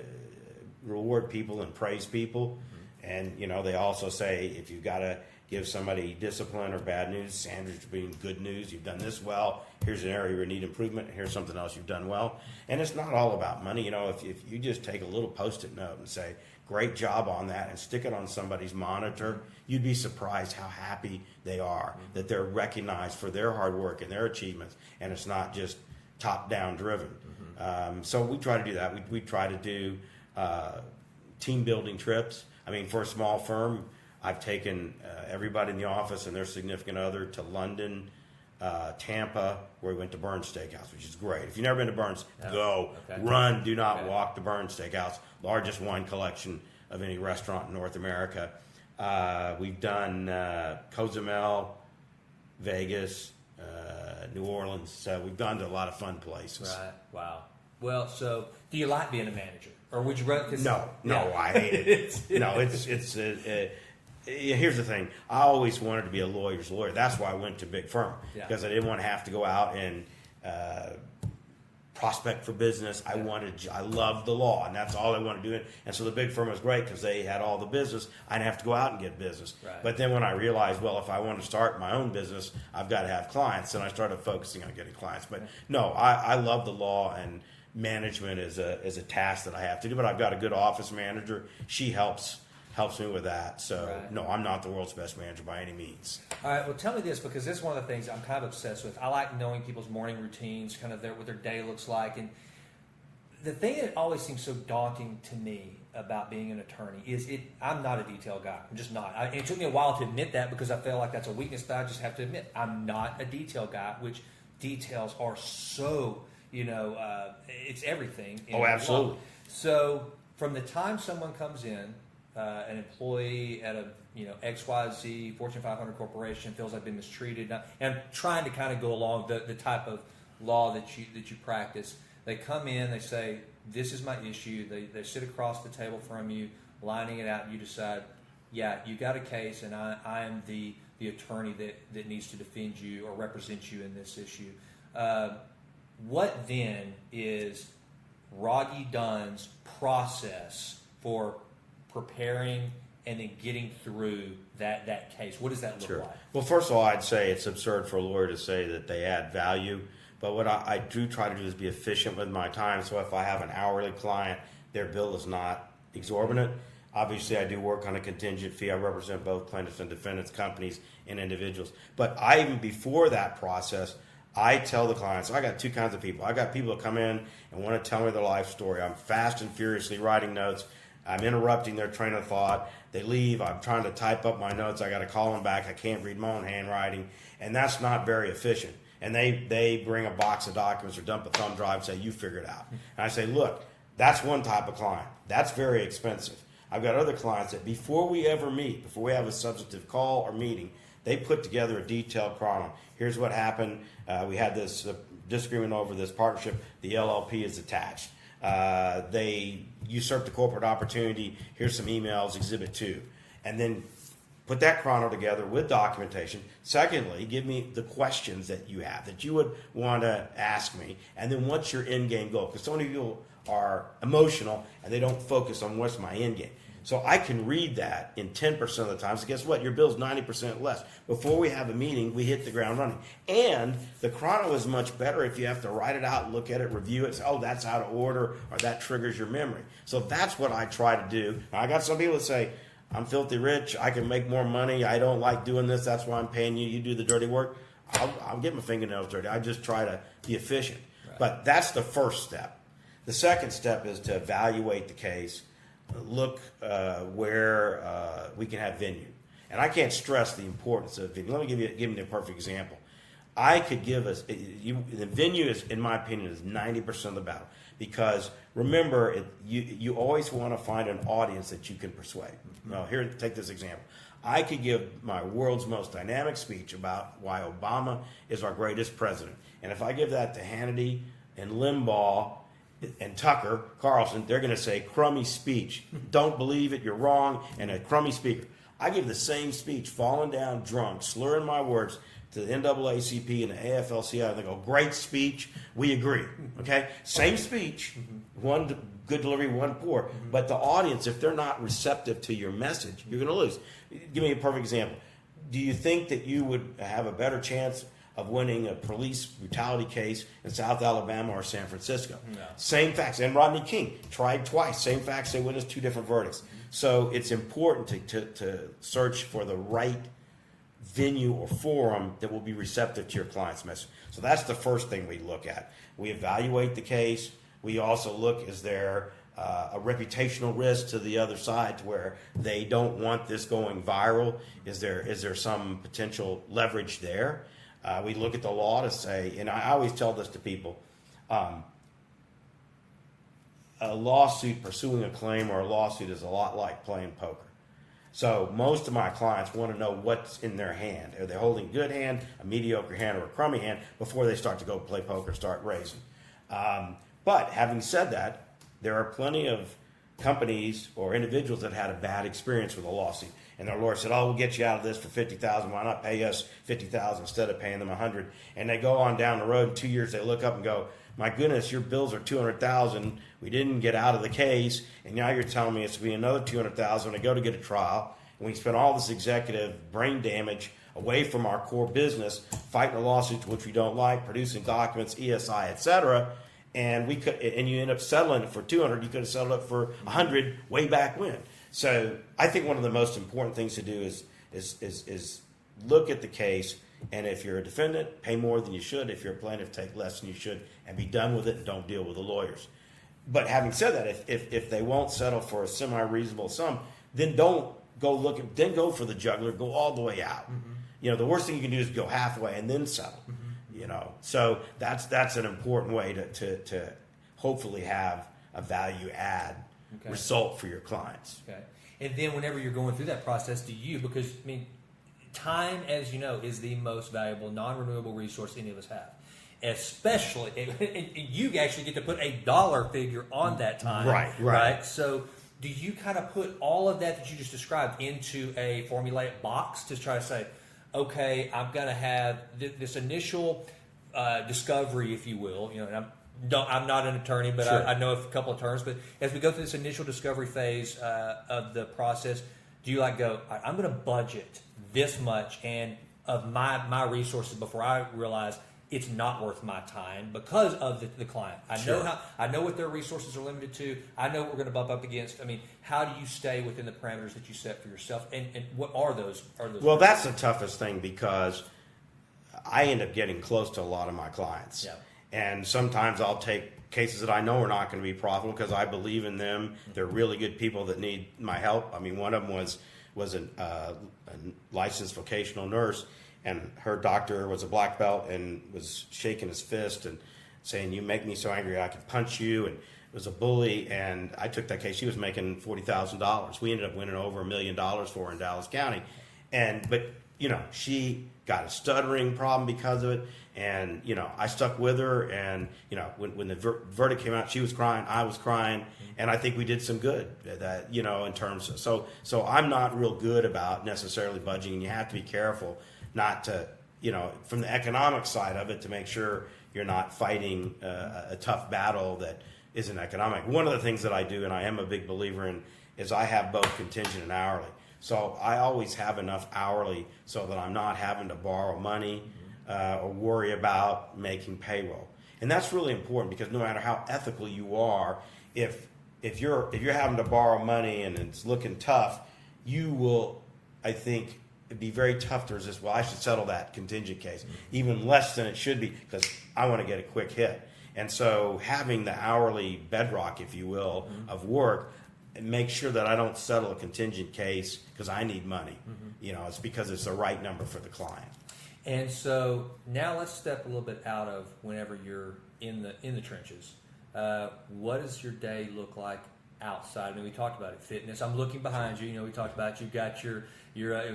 reward people and praise people. And, they also say, if you've got to give somebody discipline or bad news, sandwich being good news, you've done this well, here's an area where you need improvement, here's something else you've done well. And it's not all about money. If you just take a little Post-it note and say, great job on that, and stick it on somebody's monitor, you'd be surprised how happy they are that they're recognized for their hard work and their achievements, and it's not just top-down driven. So we try to do that. We try to do team-building trips. For a small firm, I've taken everybody in the office and their significant other to London, Tampa, where we went to Burns Steakhouse, which is great. If you've never been to Burns, go. Okay. Run, do not walk to Burns Steakhouse, largest wine collection of any restaurant in North America. We've done Cozumel, Vegas, New Orleans. So we've gone to a lot of fun places. Right. Wow. Well, so do you like being a manager? Or would you rather? No, I hate it. Here's the thing. I always wanted to be a lawyer's lawyer. That's why I went to big firm, because I didn't want to have to go out and prospect for business. I loved the law, and that's all I wanted to do. And so the big firm was great because they had all the business. I didn't have to go out and get business. Right. But then when I realized, well, if I want to start my own business, I've got to have clients, and I started focusing on getting clients. But no, I love the law, and management is a task that I have to do, but I've got a good office manager. She helps me with that. So right. No, I'm not the world's best manager by any means. All right, well, tell me this, because this is one of the things I'm kind of obsessed with. I like knowing people's morning routines, kind of what their day looks like. And the thing that always seems so daunting to me about being an attorney is I'm not a detail guy. I'm just not. It took me a while to admit that, because I feel like that's a weakness that I just have to admit. I'm not a detail guy, which details are so... it's everything. Oh, absolutely. So from the time someone comes in, an employee at a XYZ Fortune 500 corporation feels like been mistreated, and I'm trying to kind of go along the type of law that you practice. They come in, they say, this is my issue. They sit across the table from you, lining it out, and you decide, yeah, you got a case, and I am the attorney that needs to defend you or represent you in this issue. What then is Rogge Dunn's process for preparing and then getting through that case? What does that look like? Well, first of all, I'd say it's absurd for a lawyer to say that they add value. But what I do try to do is be efficient with my time. So if I have an hourly client, their bill is not exorbitant. Obviously, I do work on a contingent fee. I represent both plaintiffs and defendants, companies, and individuals. But even before that process, I tell the clients, I got two kinds of people. I got people that come in and want to tell me their life story. I'm fast and furiously writing notes. I'm interrupting their train of thought. They leave. I'm trying to type up my notes. I got to call them back. I can't read my own handwriting. And that's not very efficient. And they bring a box of documents or dump a thumb drive and say, you figure it out. And I say, look, that's one type of client. That's very expensive. I've got other clients that before we ever meet, before we have a substantive call or meeting, they put together a detailed chrono. Here's what happened. We had this disagreement over this partnership. The LLP is attached. They usurped the corporate opportunity. Here's some emails, Exhibit 2. And then put that chrono together with documentation. Secondly, give me the questions that you have, that you would want to ask me. And then what's your end game goal? Because so many people are emotional and they don't focus on what's my end game. So I can read that in 10% of the time. So guess what? Your bill's 90% less. Before we have a meeting, we hit the ground running. And the chrono is much better if you have to write it out, look at it, review it, say, oh, that's out of order, or that triggers your memory. So that's what I try to do. Now, I got some people that say, I'm filthy rich, I can make more money, I don't like doing this, that's why I'm paying you, you do the dirty work. I'll get my fingernails dirty. I just try to be efficient. Right. But that's the first step. The second step is to evaluate the case, look where we can have venue. And I can't stress the importance of venue. Let me give you a perfect example. I could give us the venue is, in my opinion, is 90% of the battle, because remember, you always want to find an audience that you can persuade. Now, here, take this example. I could give my world's most dynamic speech about why Obama is our greatest president, and if I give that to Hannity and Limbaugh and Tucker Carlson, they're going to say crummy speech. Don't believe it, you're wrong, and a crummy speaker. I give the same speech, falling down drunk, slurring my words, to the NAACP and the AFL-CIO, and they go, great speech, we agree, okay? Same speech, one good delivery, one poor, but the audience, if they're not receptive to your message, you're going to lose. Give me a perfect example. Do you think that you would have a better chance of winning a police brutality case in South Alabama or San Francisco? No. Same facts. And Rodney King tried twice. Same facts, they witnessed two different verdicts. So it's important to search for the right venue or forum that will be receptive to your client's message. So that's the first thing we look at. We evaluate the case. We also look, is there a reputational risk to the other side to where they don't want this going viral? Is there some potential leverage there? We look at the law to say, and I always tell this to people, a lawsuit, pursuing a claim or a lawsuit is a lot like playing poker. So most of my clients want to know what's in their hand. Are they holding a good hand, a mediocre hand, or a crummy hand before they start to go play poker, start raising? But having said that, there are plenty of companies or individuals that had a bad experience with a lawsuit, and their lawyer said, "Oh, we'll get you out of this for $50,000. Why not pay us $50,000 instead of paying them $100?" And they go on down the road. In 2 years, they look up and go, "My goodness, your bills are $200,000. We didn't get out of the case, and now you're telling me it's going to be another $200,000 when I go to get a trial, and we spent all this executive brain damage away from our core business, fighting a lawsuit which we don't like, producing documents, ESI, etc." And you end up settling it for $200. You could have settled it for $100 way back when. So I think one of the most important things to do is look at the case, and if you're a defendant, pay more than you should. If you're a plaintiff, take less than you should, and be done with it, and don't deal with the lawyers. But having said that, if they won't settle for a semi-reasonable sum, then don't go looking. Then go for the jugular. Go all the way out. The worst thing you can do is go halfway and then settle. So that's an important way to hopefully have a value add result for your clients. Okay. And then whenever you're going through that process, because time, as you know, is the most valuable non-renewable resource any of us have. Especially, you actually get to put a dollar figure on that time. Right. So do you kind of put all of that you just described into a formulaic box to try to say, okay, I'm going to have this initial discovery, if you will. And I'm not an attorney, but sure. I know a couple of terms. But as we go through this initial discovery phase of the process, do you go, I'm going to budget this much and of my resources before I realize it's not worth my time because of the client? I know what their resources are limited to. I know what we're going to bump up against. How do you stay within the parameters that you set for yourself? And what are those? Well, that's the toughest thing, because I end up getting close to a lot of my clients. Yeah. And sometimes I'll take cases that I know are not going to be profitable because I believe in them. They're really good people that need my help. One of them was a licensed vocational nurse, and her doctor was a black belt and was shaking his fist and saying, "You make me so angry I could punch you," and was a bully. And I took that case. She was making $40,000. We ended up winning over $1 million for her in Dallas County. But she got a stuttering problem because of it. And, I stuck with her. And, when the verdict came out, she was crying, I was crying. And I think we did some good that, in terms of, so I'm not real good about necessarily budgeting. You have to be careful not to, from the economic side of it, to make sure you're not fighting a tough battle that isn't economic. One of the things that I do, and I am a big believer in, is I have both contingent and hourly. So I always have enough hourly so that I'm not having to borrow money or worry about making payroll. And that's really important, because no matter how ethical you are, if you're having to borrow money and it's looking tough, you will, I think, it'd be very tough to resist. Well, I should settle that contingent case even less than it should be because I want to get a quick hit. And so having the hourly bedrock, if you will, of work make sure that I don't settle a contingent case because I need money. It's because it's the right number for the client. And so now let's step a little bit out of whenever you're in the trenches. What does your day look like outside? I mean, we talked about it, fitness. I'm looking behind you. We talked about you've got your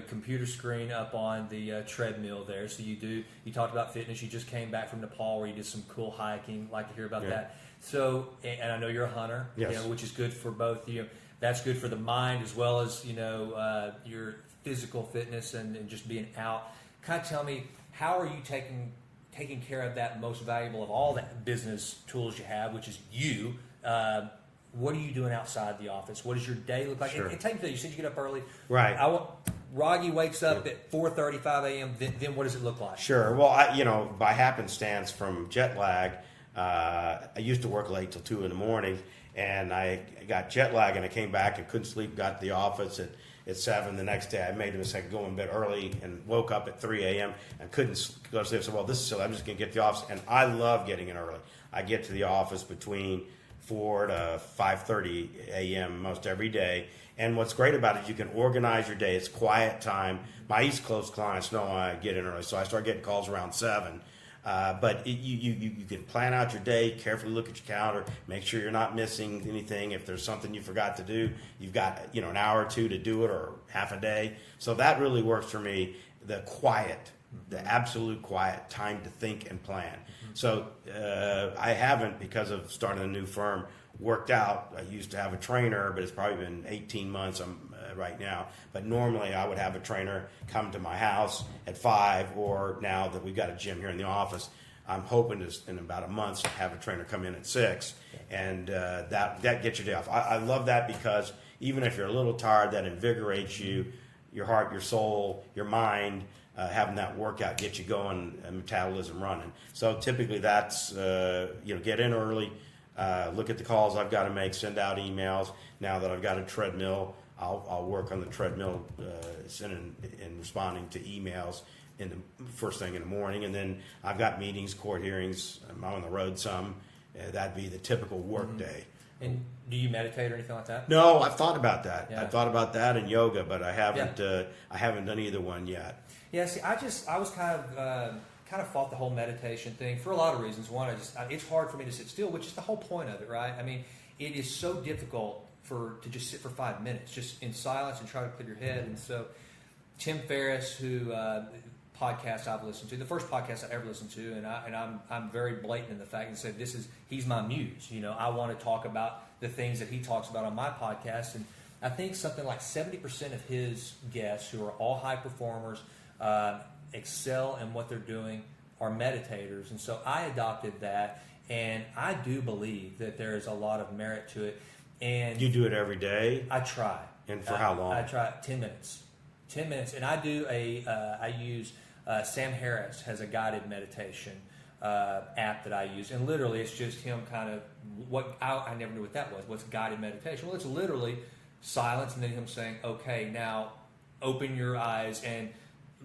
computer screen up on the treadmill there. So you talked about fitness. You just came back from Nepal where you did some cool hiking. Like to hear about that. So, and I know you're a hunter, yes. Which is good for both. That's good for the mind as well as your physical fitness and just being out. Kind of tell me, how are you taking care of that most valuable of all the business tools you have, which is you? What are you doing outside the office? What does your day look like? Sure. And take me through. You said you get up early. Right. Rogge wakes up at 4:35 a.m. Then what does it look like? Sure. Well, by happenstance from jet lag, I used to work late till 2 a.m, and I got jet lag, and I came back and couldn't sleep. Got to the office at 7 the next day. I made the mistake of going to bed early and woke up at 3 a.m. and couldn't go to sleep. So, this is silly. I'm just going to get to the office, and I love getting in early. I get to the office between 4 to 5:30 a.m. most every day. And what's great about it, you can organize your day. It's quiet time. My East Coast clients know I get in early, so I start getting calls around 7. But you can plan out your day, carefully look at your calendar, make sure you're not missing anything. If there's something you forgot to do, you've got an hour or two to do it, or half a day. So that really works for me. The absolute quiet time to think and plan. So I haven't, because of starting a new firm, worked out. I used to have a trainer, but it's probably been 18 months right now. But normally I would have a trainer come to my house at 5, or now that we've got a gym here in the office, I'm hoping to, in about a month, have a trainer come in at 6, and that gets your day off. I love that, because even if you're a little tired, that invigorates you, your heart, your soul, your mind. Having that workout get you going, and metabolism running. So typically that's get in early, look at the calls I've got to make, send out emails. Now that I've got a treadmill, I'll work on the treadmill, sending and responding to emails in the first thing in the morning. And then I've got meetings, court hearings. I'm on the road some. That'd be the typical work day. And do you meditate or anything like that? No, I've thought about that. Yeah. I've thought about that and yoga, but I haven't. I haven't done either one yet. Yeah, see, I was kind of fought the whole meditation thing for a lot of reasons. One, it's hard for me to sit still, which is the whole point of it, right? I mean, it is so difficult to just sit for 5 minutes, just in silence and try to clear your head. And so, Tim Ferriss, who podcast I've listened to, the first podcast I ever listened to, and I'm very blatant in the fact and said he's my muse. I want to talk about the things that he talks about on my podcast, and I think something like 70% of his guests, who are all high performers, excel in what they're doing, are meditators. And so I adopted that, and I do believe that there is a lot of merit to it. And You do it every day? I try. And for how long? I try 10 minutes. 10 minutes. And I do I use Sam Harris has a guided meditation app that I use. And literally it's just him kind of, I never knew what that was. What's guided meditation? Well, it's literally silence and then him saying, okay, now open your eyes and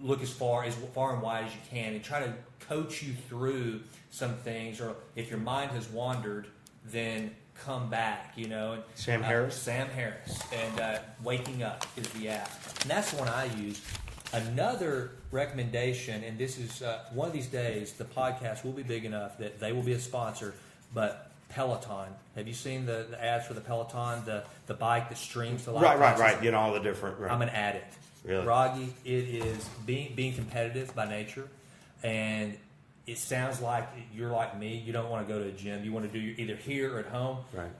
look as far and wide as you can, and try to coach you through some things. Or if your mind has wandered, then come back, And, Sam Harris? Sam Harris. And Waking Up is the app. And that's the one I use. Another recommendation, and this is one of these days, the podcast will be big enough that they will be a sponsor, but Peloton. Have you seen the ads for the Peloton, the bike that streams to live? Right. All the different. Right. I'm an addict. Really? Rogge, it is being competitive by nature, and it sounds like you're like me. You don't want to go to a gym. You want to do either here or at home. Right.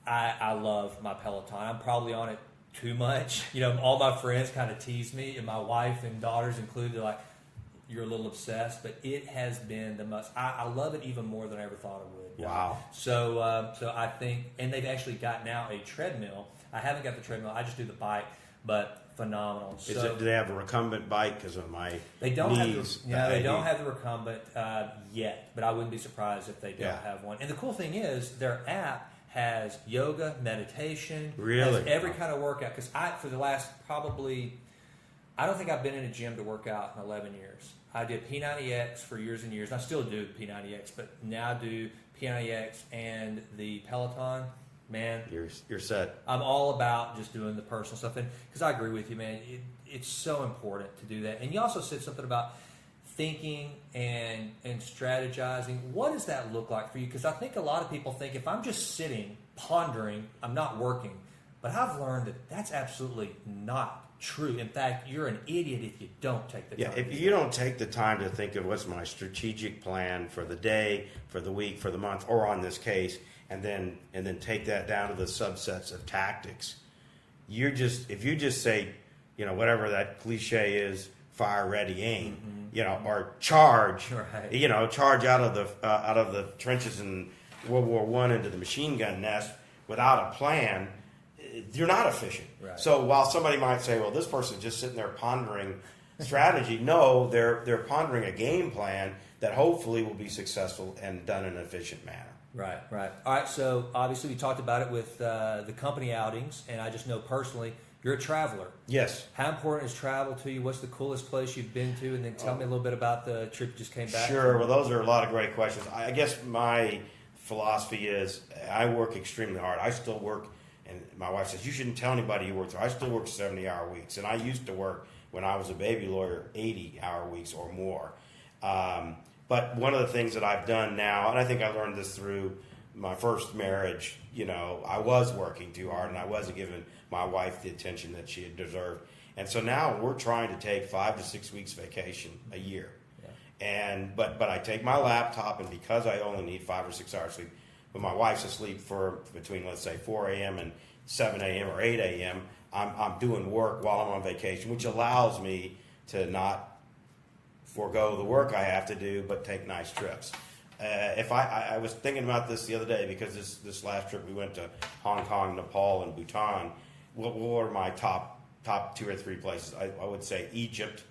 I love my Peloton. I'm probably on it too much. All my friends kind of tease me, and my wife and daughters included. They're like, you're a little obsessed, but it has been the most. I love it even more than I ever thought I would. Wow. So I think, and they've actually got now a treadmill. I haven't got the treadmill. I just do the bike, but phenomenal. Do they have a recumbent bike? Because of my they don't knees. they don't have the recumbent yet, but I wouldn't be surprised if they don't have one. And the cool thing is, their app has yoga, meditation, has every kind of workout. Because for the last probably, I don't think I've been in a gym to work out in 11 years. I did P90X for years and years. And I still do P90X, but now I do P90X and the Peloton. man, you're set. I'm all about just doing the personal stuff, and because I agree with you, man, it's so important to do that. And you also said something about thinking and strategizing. What does that look like for you? Because I think a lot of people think if I'm just sitting pondering, I'm not working. But I've learned that that's absolutely not true. In fact, you're an idiot if you don't take the time. Yeah, if you don't take the time to think of what's my strategic plan for the day, for the week, for the month, or on this case, and then take that down to the subsets of tactics, if you just say, whatever that cliche is, fire, ready, aim, or charge, right. Charge out of the trenches in World War I into the machine gun nest without a plan, you're not efficient. Right. So while somebody might say, well, this person's just sitting there pondering strategy, no, they're pondering a game plan that hopefully will be successful and done in an efficient manner. Right. All right, so obviously we talked about it with the company outings, and I just know personally you're a traveler. Yes. How important is travel to you? What's the coolest place you've been to? And then tell me a little bit about the trip you just came back Sure. from. Well, those are a lot of great questions. I guess my philosophy is I work extremely hard. I still work, and my wife says, you shouldn't tell anybody you work there. I still work 70-hour weeks. And I used to work, when I was a baby lawyer, 80-hour weeks or more. But one of the things that I've done now, and I think I learned this through my first marriage, I was working too hard and I wasn't giving my wife the attention that she had deserved. And so now we're trying to take 5 to 6 weeks vacation a year. Yeah. But I take my laptop, and because I only need 5 or 6 hours sleep, when my wife's asleep for between, let's say, 4 a.m. and 7 a.m. or 8 a.m., I'm doing work while I'm on vacation, which allows me to not forego the work I have to do, but take nice trips. If I was thinking about this the other day, because this last trip we went to Hong Kong, Nepal, and Bhutan. What were my top 2 or 3 places? I would say Egypt,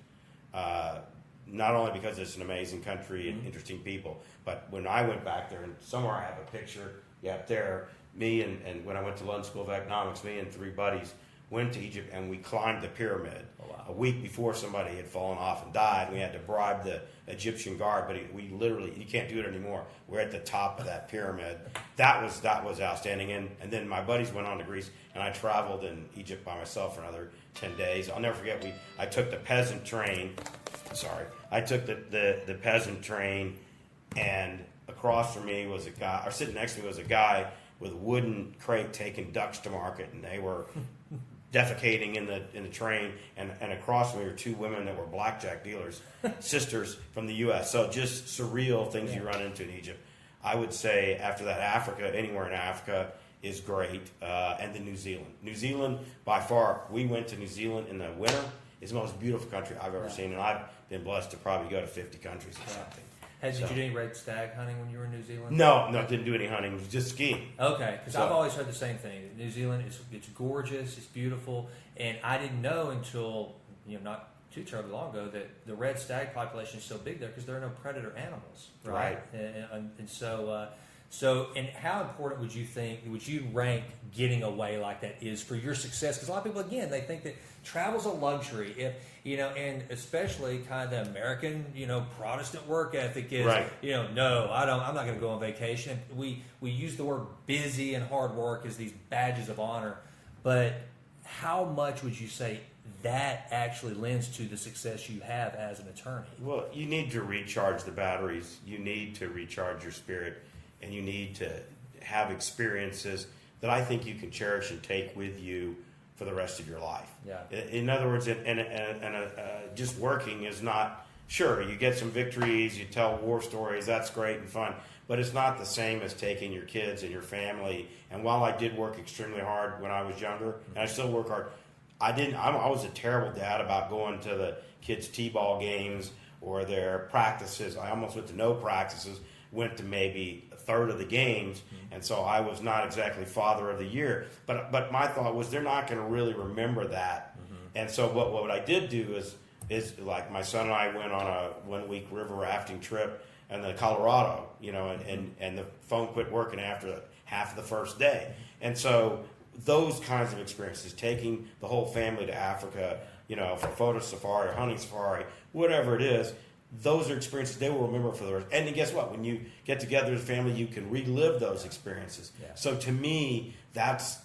not only because it's an amazing country and interesting people, but when I went back there, and somewhere I have a picture, up there, me and when I went to London School of Economics, me and 3 buddies went to Egypt, and we climbed the pyramid. Oh, wow. A week before somebody had fallen off and died. We had to bribe the Egyptian guard, but we literally, you can't do it anymore. We're at the top of that pyramid. That was outstanding. And then my buddies went on to Greece, and I traveled in Egypt by myself for another 10 days. I'll never forget, I took the peasant train. I took the peasant train, and across from me was a guy, or sitting next to me was a guy with a wooden crate taking ducks to market, and they were defecating in the train, and across from me were 2 women that were blackjack dealers, sisters from the U.S. So just surreal things you run into in Egypt. I would say after that, Africa, anywhere in Africa is great, and then New Zealand. New Zealand, by far, we went to New Zealand in the winter. It's the most beautiful country I've ever seen, and I've been blessed to probably go to 50 countries or something. Did you do any red stag hunting when you were in New Zealand? No, didn't do any hunting. It was just skiing. Okay, because I've always heard the same thing. New Zealand, it's gorgeous, it's beautiful, and I didn't know until not too terribly long ago that the red stag population is so big there because there are no predator animals, right? And so how important would you rank getting away like that is for your success? Because a lot of people, again, they think that travel's a luxury. And especially kind of the American, Protestant work ethic is, right. No, I'm not going to go on vacation. We use the word busy and hard work as these badges of honor, but how much would you say that actually lends to the success you have as an attorney? Well, you need to recharge the batteries. You need to recharge your spirit. And you need to have experiences that I think you can cherish and take with you for the rest of your life. Yeah. In other words, just working is not, sure, you get some victories, you tell war stories, that's great and fun, but it's not the same as taking your kids and your family. And while I did work extremely hard when I was younger, and I still work hard, I was a terrible dad about going to the kids' t-ball games or their practices. I almost went to no practices, went to maybe a third of the games, and so I was not exactly father of the year. But my thought was they're not going to really remember that. And so what I did do is like my son and I went on a 1-week river rafting trip in the Colorado, and the phone quit working after half of the first day. And so those kinds of experiences, taking the whole family to Africa, for photo safari or hunting safari, whatever it is, those are experiences they will remember for the rest. And then guess what? When you get together as a family, you can relive those experiences. Yeah. So to me, that's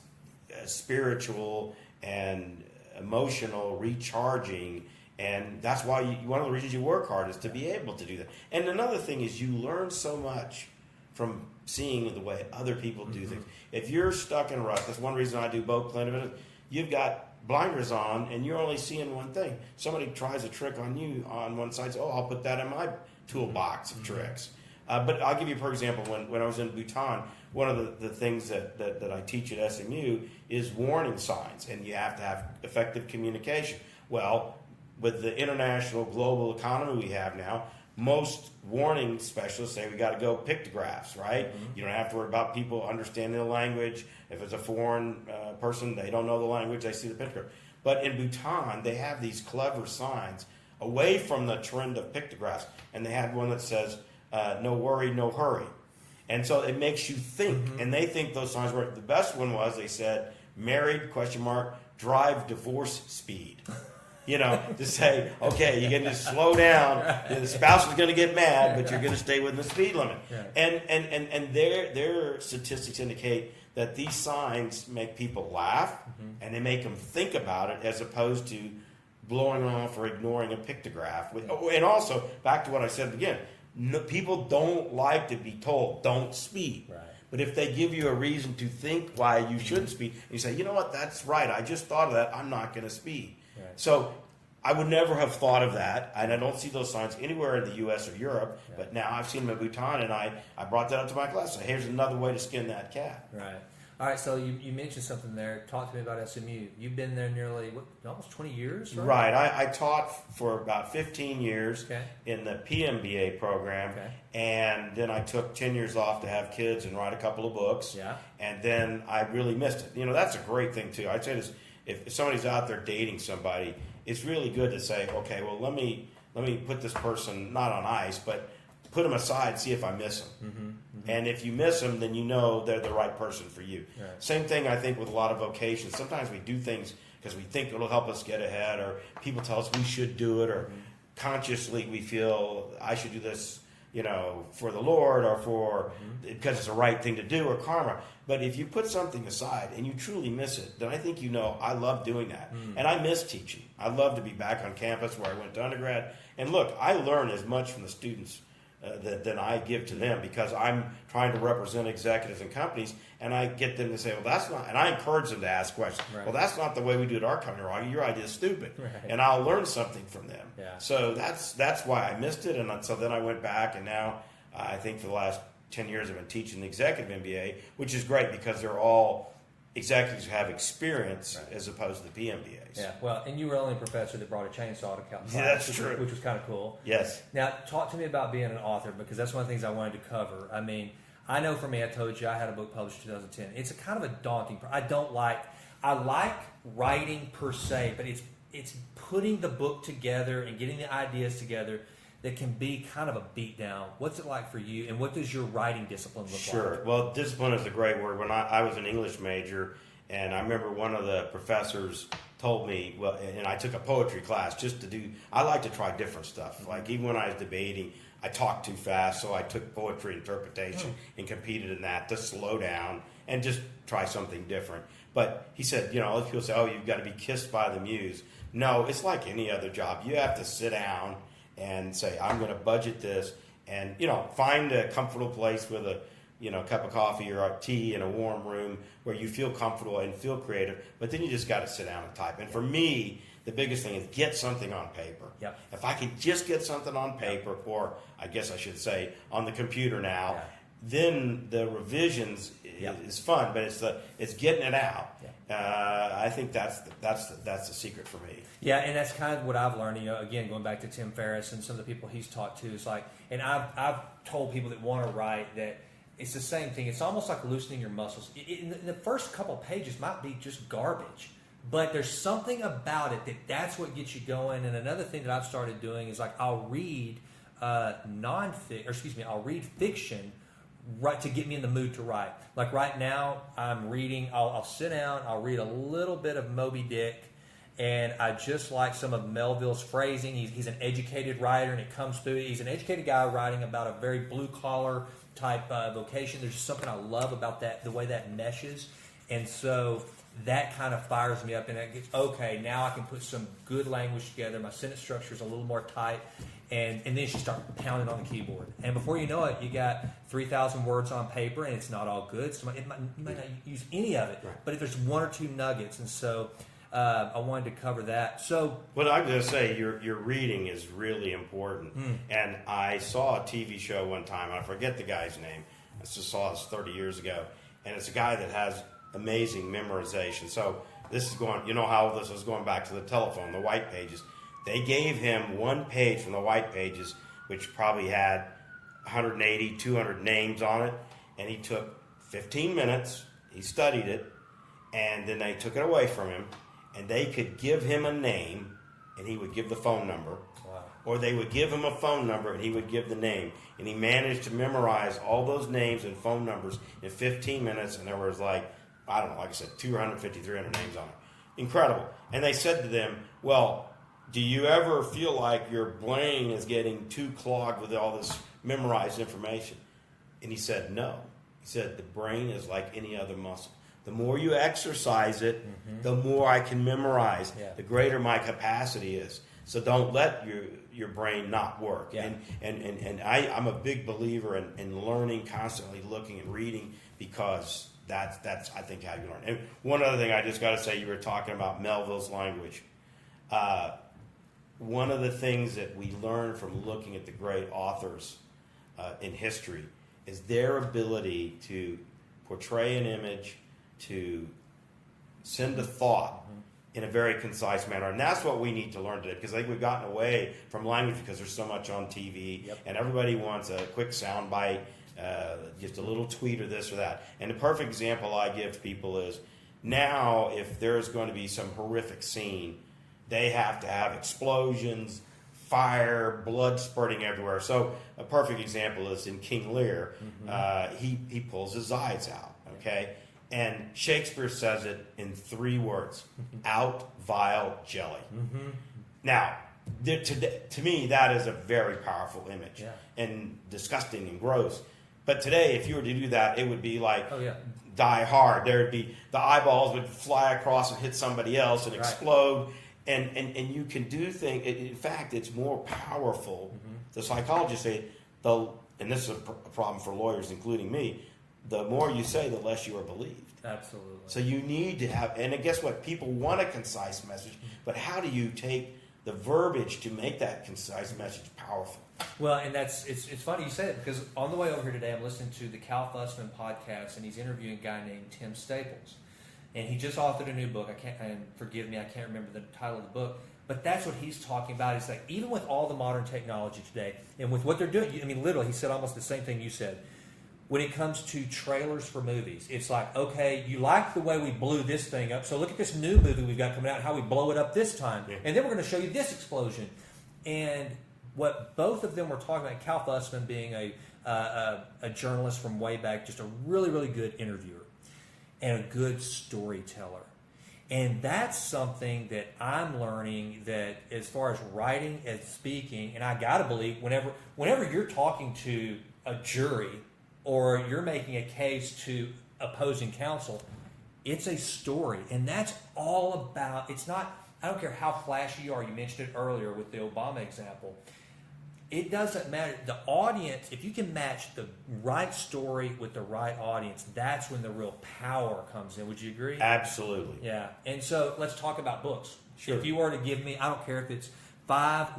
spiritual and emotional recharging. And that's why one of the reasons you work hard is to be able to do that. And another thing is you learn so much from seeing the way other people do things. If you're stuck in a rut, that's one reason I do boat cleaning. You've got blinders on and you're only seeing one thing. Somebody tries a trick on you on one side, so, I'll put that in my toolbox of tricks. But I'll give you, for example, when I was in Bhutan, one of the things that I teach at SMU is warning signs, and you have to have effective communication. Well, with the international global economy we have now, most warning specialists say we got to go pictographs, right? You don't have to worry about people understanding the language. If it's a foreign person, they don't know the language, they see the pictograph. But in Bhutan, they have these clever signs away from the trend of pictographs, and they had one that says, no worry, no hurry. And so it makes you think, and they think those signs work. The best one was, they said, married, ? Drive, divorce, speed. To say, okay, you're going to slow down. The spouse is going to get mad, but you're going to stay within the speed limit. Yeah. And their statistics indicate that these signs make people laugh, and they make them think about it as opposed to blowing off or ignoring a pictograph. And also, back to what I said again, people don't like to be told, don't speed. Right. But if they give you a reason to think why you shouldn't speed, and you say, you know what, that's right, I just thought of that, I'm not going to speed. Right. So I would never have thought of that, and I don't see those signs anywhere in the U.S. or Europe, but now I've seen them in Bhutan, and I brought that up to my class. So here's another way to skin that cat. Right. All right, so you mentioned something there. Talk to me about SMU. You've been there nearly, almost 20 years, right? Right. I taught for about 15 years in the PMBA program, and then I took 10 years off to have kids and write a couple of books, and then I really missed it. That's a great thing, too. I'd say this, if somebody's out there dating somebody, it's really good to say, okay, well, let me put this person not on ice, but put them aside, see if I miss them. And if you miss them, then you know they're the right person for you. Right. Same thing, I think, with a lot of vocations. Sometimes we do things because we think it'll help us get ahead, or people tell us we should do it, or consciously we feel I should do this, for the Lord, or because it's the right thing to do, or karma. But if you put something aside and you truly miss it, then I think I love doing that. And I miss teaching. I love to be back on campus where I went to undergrad. And look, I learn as much from the students than I give to them, because I'm trying to represent executives and companies, and I get them to say, well, that's not, and I encourage them to ask questions. Right. Well, that's not the way we do it at our company, Rogge. Your idea is stupid. Right. And I'll learn something from them. Yeah. So that's why I missed it. And so then I went back, and now I think for the last 10 years I've been teaching the executive MBA, which is great because they're all executives who have experience as opposed to the PMBAs. Yeah, well, and you were the only professor that brought a chainsaw to Cal. Yeah, that's true. Which was kind of cool. Yes. Now, talk to me about being an author, because that's one of the things I wanted to cover. I mean, I know for me, I told you I had a book published in 2010. It's a kind of a daunting. I like writing per se, but it's putting the book together and getting the ideas together that can be kind of a beatdown. What's it like for you, and what does your writing discipline look like? Sure. Well, discipline is a great word. When I was an English major, and I remember one of the professors told me, and I took a poetry class I like to try different stuff. Like even when I was debating, I talked too fast, so I took poetry interpretation and competed in that to slow down and just try something different. But he said, other people say, oh, you've got to be kissed by the muse. No, it's like any other job. You have to sit down and say, I'm going to budget this, and find a comfortable place with a cup of coffee or a tea in a warm room where you feel comfortable and feel creative. But then you just got to sit down and type. And for me, the biggest thing is get something on paper. Yep. If I could just get something on paper, or I guess I should say on the computer now, then the revisions is fun. But it's getting it out. I think that's the secret for me. Yeah, and that's kind of what I've learned. Again, going back to Tim Ferriss and some of the people he's taught to, it's like, and I've told people that want to write that it's the same thing. It's almost like loosening your muscles. In the first couple of pages might be just garbage, but there's something about it that's what gets you going. And another thing that I've started doing is I'll read I'll read fiction right to get me in the mood to write. Like right now, I'm reading. I'll sit down. I'll read a little bit of Moby Dick, And I just like some of Melville's phrasing. He's an educated writer, and it comes through. He's an educated guy writing about a very blue-collar type vocation. There's just something I love about that, the way that meshes. And so that kind of fires me up, and it gets, okay, now I can put some good language together. My sentence structure is a little more tight. And then you start pounding on the keyboard. And before you know it, you got 3,000 words on paper, and it's not all good. So you might not use any of it. Right. But if there's one or two nuggets, and so I wanted to cover that. So, well, I'm going to say your reading is really important. And I saw a TV show one time. I forget the guy's name. I just saw this 30 years ago. And it's a guy that has amazing memorization. So this is going, you know how this was going back to the telephone, the white pages. They gave him one page from the white pages, which probably had 180, 200 names on it, and he took 15 minutes, he studied it, and then they took it away from him, and they could give him a name, and he would give the phone number, wow. or they would give him a phone number, and he would give the name, and he managed to memorize all those names and phone numbers in 15 minutes, and there was like I said, 250, 300 names on it. Incredible. And they said to them, well, do you ever feel like your brain is getting too clogged with all this memorized information? And he said, no. He said, the brain is like any other muscle. The more you exercise it, the more I can memorize, the greater my capacity is. So don't let your brain not work. Yeah. And I'm a big believer in learning, constantly looking and reading, because that's I think how you learn. And one other thing I just got to say, you were talking about Melville's language. One of the things that we learn from looking at the great authors in history is their ability to portray an image, to send a thought in a very concise manner. And that's what we need to learn today, because I think we've gotten away from language because there's so much on TV, and everybody wants a quick sound bite, just a little tweet or this or that. And the perfect example I give to people is, now if there's going to be some horrific scene, they have to have explosions, fire, blood spurting everywhere. So a perfect example is in King Lear. He pulls his eyes out, okay? And Shakespeare says it in 3 words: out, vile, jelly. Now, to me, that is a very powerful image, and disgusting and gross. But today, if you were to do that, it would be like Die Hard. There would be, the eyeballs would fly across and hit somebody else and explode. And you can do things. In fact, it's more powerful. The psychologists say, and this is a problem for lawyers, including me, the more you say, the less you are believed. Absolutely. So you need to have, and guess what? People want a concise message, but how do you take the verbiage to make that concise message powerful? Well, and it's funny you say it, because on the way over here today, I'm listening to the Cal Fussman podcast, and he's interviewing a guy named Tim Staples. And he just authored a new book. And forgive me, I can't remember the title of the book. But that's what he's talking about. He's like, even with all the modern technology today, and with what they're doing, I mean, literally, he said almost the same thing you said. When it comes to trailers for movies, it's like, okay, you like the way we blew this thing up, so look at this new movie we've got coming out and how we blow it up this time. And then we're going to show you this explosion. And what both of them were talking about, Cal Fussman being a journalist from way back, just a really, really good interviewer and a good storyteller. And that's something that I'm learning, that as far as writing and speaking, and I got to believe whenever you're talking to a jury or you're making a case to opposing counsel, it's a story. And that's all about, it's not, I don't care how flashy you are. You mentioned it earlier with the Obama example. It doesn't matter. The audience, if you can match the right story with the right audience, that's when the real power comes in. Would you agree? Absolutely. Yeah. And so let's talk about books. Sure. If you were to give me, I don't care if it's 5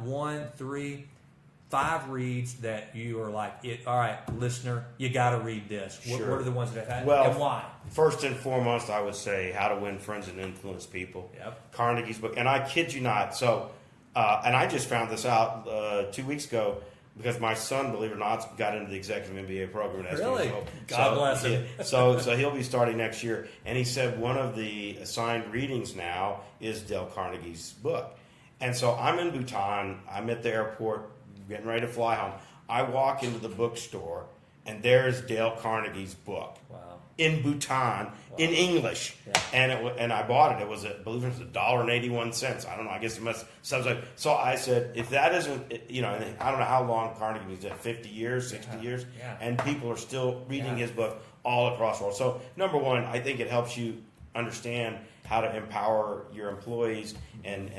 reads that you are like, all right, listener, you got to read this. What are the ones that have, well, and why? First and foremost, I would say How to Win Friends and Influence People. Yep. Carnegie's book. And I kid you not. So, and I just found this out 2 weeks ago, because my son, believe it or not, got into the executive MBA program at Really? SBA. God bless him. So he'll be starting next year. And he said one of the assigned readings now is Dale Carnegie's book. And so I'm in Bhutan. I'm at the airport, getting ready to fly home. I walk into the bookstore, and there's Dale Carnegie's book. Wow. in Bhutan in English, and I bought it. It was, I believe it was $1.81. I don't know. I guess it must subsidize. So I said, if that isn't, and I don't know how long Carnegie was at, 50 years, 60 years, and people are still reading his book all across the world. So number one, I think it helps you understand how to empower your employees and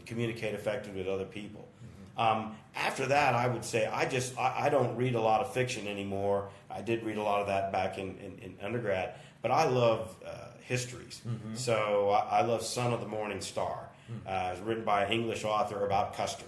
communicate effectively with other people. After that, I would say I don't read a lot of fiction anymore. I did read a lot of that back in undergrad, but I love histories. So I love Son of the Morning Star. It's written by an English author about Custer.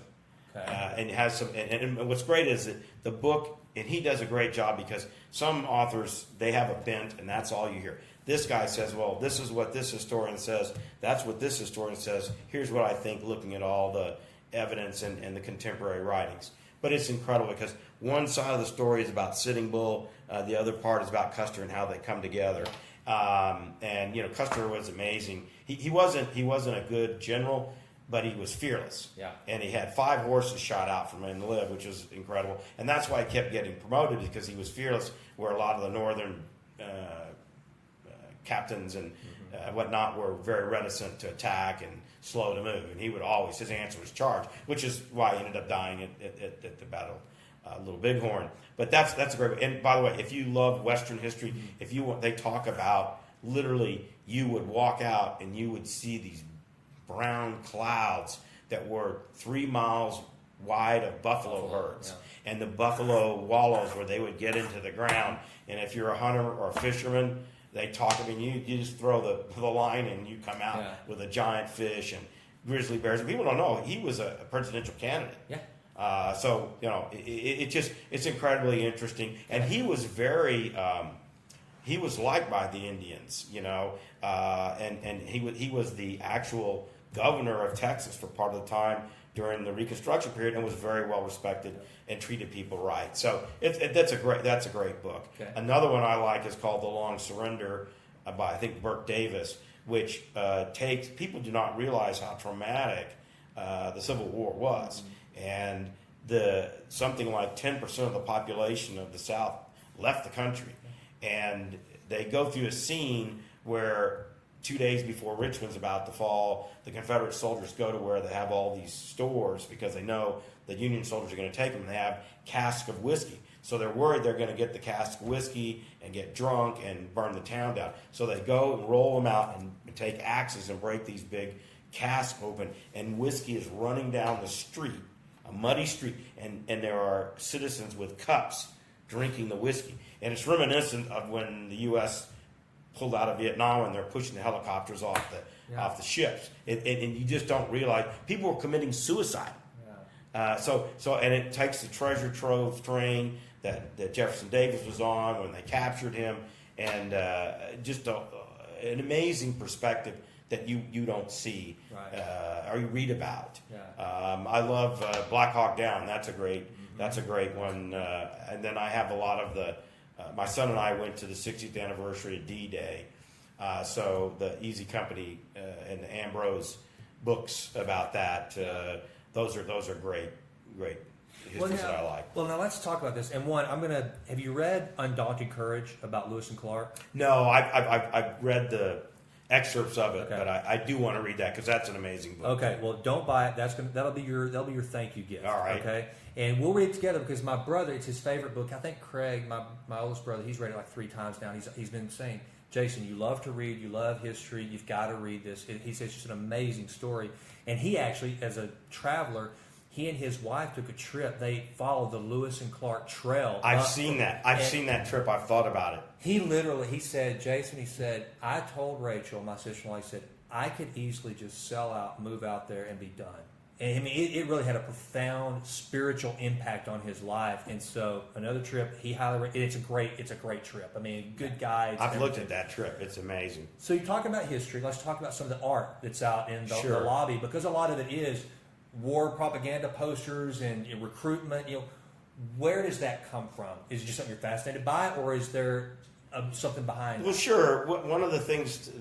And it has some. And what's great is that the book, and he does a great job, because some authors, they have a bent, and that's all you hear. This guy says, well, this is what this historian says. That's what this historian says. Here's what I think, looking at all the evidence and the contemporary writings. But it's incredible, because one side of the story is about Sitting Bull, the other part is about Custer and how they come together. And Custer was amazing. He wasn't a good general, but he was fearless. And he had 5 horses shot out from him to live, which was incredible. And that's why he kept getting promoted, because he was fearless, where a lot of the northern captains and whatnot were very reticent to attack and slow to move. And he would always, his answer was charge, which is why he ended up dying at the Battle of Little Bighorn. But that's a great. And by the way, if you love Western history, they talk about, literally, you would walk out and you would see these brown clouds that were 3 miles wide of buffalo herds, and the buffalo wallows where they would get into the ground. And if you're a hunter or a fisherman, they talk. I mean, you just throw the line and you come out with a giant fish and grizzly bears. And people don't know he was a presidential candidate. So it's incredibly interesting. And he was very he was liked by the Indians, and he was the actual governor of Texas for part of the time during the Reconstruction period, and was very well respected and treated people right. So that's a great book. Another one I like is called The Long Surrender by, I think, Burke Davis, which takes, people do not realize how traumatic the Civil War was, and something like 10% of the population of the South left the country, and they go through a scene where 2 days before Richmond's about to fall, the Confederate soldiers go to where they have all these stores, because they know the Union soldiers are going to take them, and they have casks of whiskey. So they're worried they're going to get the cask of whiskey and get drunk and burn the town down. So they go and roll them out and take axes and break these big casks open, and whiskey is running down the street, a muddy street, and there are citizens with cups drinking the whiskey. And it's reminiscent of when the U.S. pulled out of Vietnam and they're pushing the helicopters off the ships, and you just don't realize people were committing suicide. So and it takes the treasure trove train that Jefferson Davis was on when they captured him, and just an amazing perspective that you don't see or you read about. I love Black Hawk Down. That's a great one. And then I have a lot of the. My son and I went to the 60th anniversary of D-Day, so the Easy Company and the Ambrose books about that. Those are great histories that I like. Well, now let's talk about this. And one, have you read Undaunted Courage about Lewis and Clark? No, I've read the excerpts of it, but I do want to read that, because that's an amazing book. Okay, well, don't buy it. That'll be your thank you gift. All right. Okay, and we'll read it together, because my brother, it's his favorite book. I think Craig, my oldest brother, he's read it like 3 times now. He's been saying, Jason, you love to read, you love history, you've got to read this. He says it's just an amazing story. And he actually, as a traveler, he and his wife took a trip. They followed the Lewis and Clark Trail. I've seen that. I've seen that trip. I've thought about it. He said, Jason, I told Rachel, my sister-in-law, he said, I could easily just sell out, move out there, and be done. And I mean, it really had a profound spiritual impact on his life. And so another trip, he highly, it's a great trip. I mean, good guides. I've looked at that trip. It's amazing. So you're talking about history. Let's talk about some of the art that's out in the lobby, because a lot of it is war propaganda posters and recruitment. Where does that come from? Is it just something you're fascinated by, or is there something behind it? Well, sure. One of the things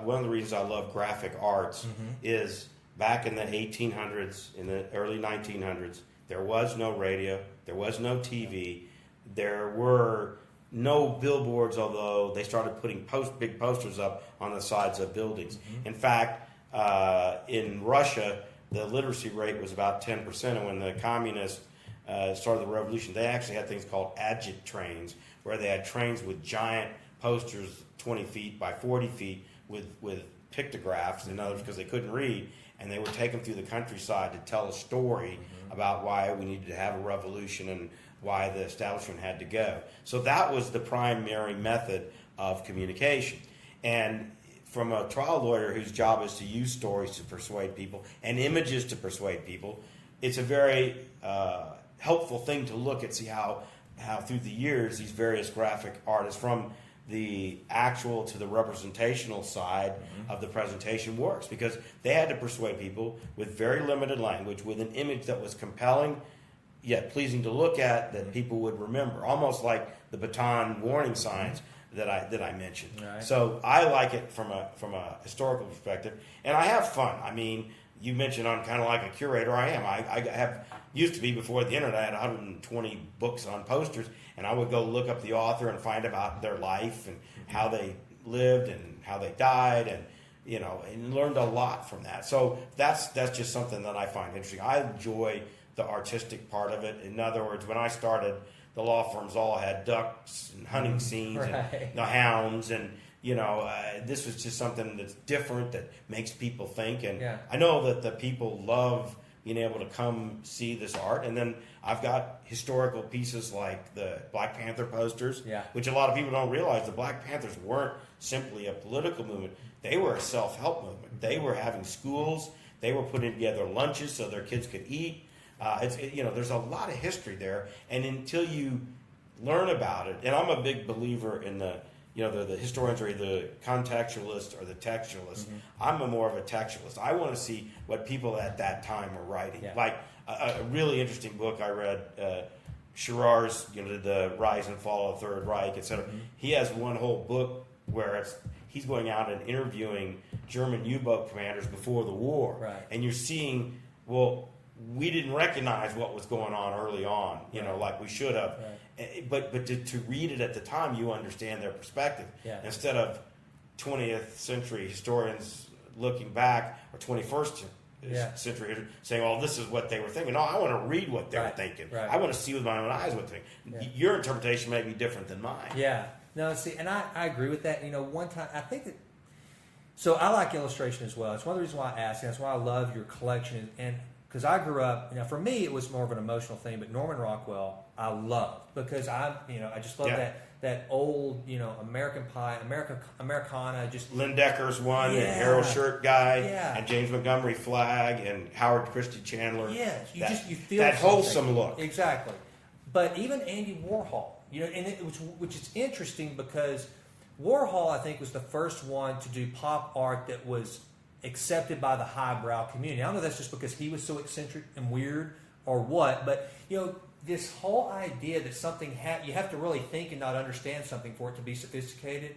one of the reasons I love graphic arts is back in the 1800s, in the early 1900s, there was no radio, there was no TV, there were no billboards, although they started putting big posters up on the sides of buildings. In fact, in Russia, the literacy rate was about 10%, and when the communists started the revolution, they actually had things called agit trains, where they had trains with giant posters 20 feet by 40 feet with pictographs, in others, because they couldn't read, and they would take them through the countryside to tell a story about why we needed to have a revolution and why the establishment had to go. So that was the primary method of communication. And from a trial lawyer whose job is to use stories to persuade people and images to persuade people, it's a very helpful thing to look at, see how through the years these various graphic artists, from the actual to the representational side of the presentation, works, because they had to persuade people with very limited language, with an image that was compelling yet pleasing to look at, that people would remember, almost like the baton warning signs that I mentioned. Right. So I like it from a historical perspective, and I have fun. I mean, you mentioned I'm kind of like a curator. I am. I have used to be, before the internet. I had 120 books on posters, and I would go look up the author and find about their life and how they lived and how they died, and and learned a lot from that. So that's just something that I find interesting. I enjoy the artistic part of it. In other words, when I started, the law firms all had ducks and hunting scenes and the hounds, and this was just something that's different, that makes people think. And I know that the people love being able to come see this art. And then I've got historical pieces like the Black Panther posters, which a lot of people don't realize. The Black Panthers weren't simply a political movement. They were a self-help movement. They were having schools. They were putting together lunches so their kids could eat. There's a lot of history there, and until you learn about it, and I'm a big believer in the historians are either contextualists or the textualists. I'm more of a textualist. I want to see what people at that time were writing. Like a really interesting book I read, Scherrar's, the rise and fall of the Third Reich, etc. He has one whole book where he's going out and interviewing German U-boat commanders before the war, and you're seeing, well, we didn't recognize what was going on early on, like we should have. But to read it at the time, you understand their perspective. Instead of 20th century historians looking back, or 21st century saying, "Oh, this is what they were thinking." No, I want to read what they were thinking. I want to see with my own eyes what they think. Your interpretation may be different than mine. No, see, and I agree with that. One time, I think that. So I like illustration as well. It's one of the reasons why I ask. That's why I love your collection. And because I grew up, for me it was more of an emotional thing, but Norman Rockwell I loved, because I just love that old, American Pie, Americana, just Lynn Decker's one, and Harold Shirt guy, and James Montgomery Flagg, and Howard Christie Chandler. Yes, you feel that something. wholesome look. Exactly. But even Andy Warhol, which is interesting, because Warhol, I think, was the first one to do pop art that was accepted by the highbrow community. I don't know if that's just because he was so eccentric and weird or what, but this whole idea that something you have to really think and not understand something for it to be sophisticated,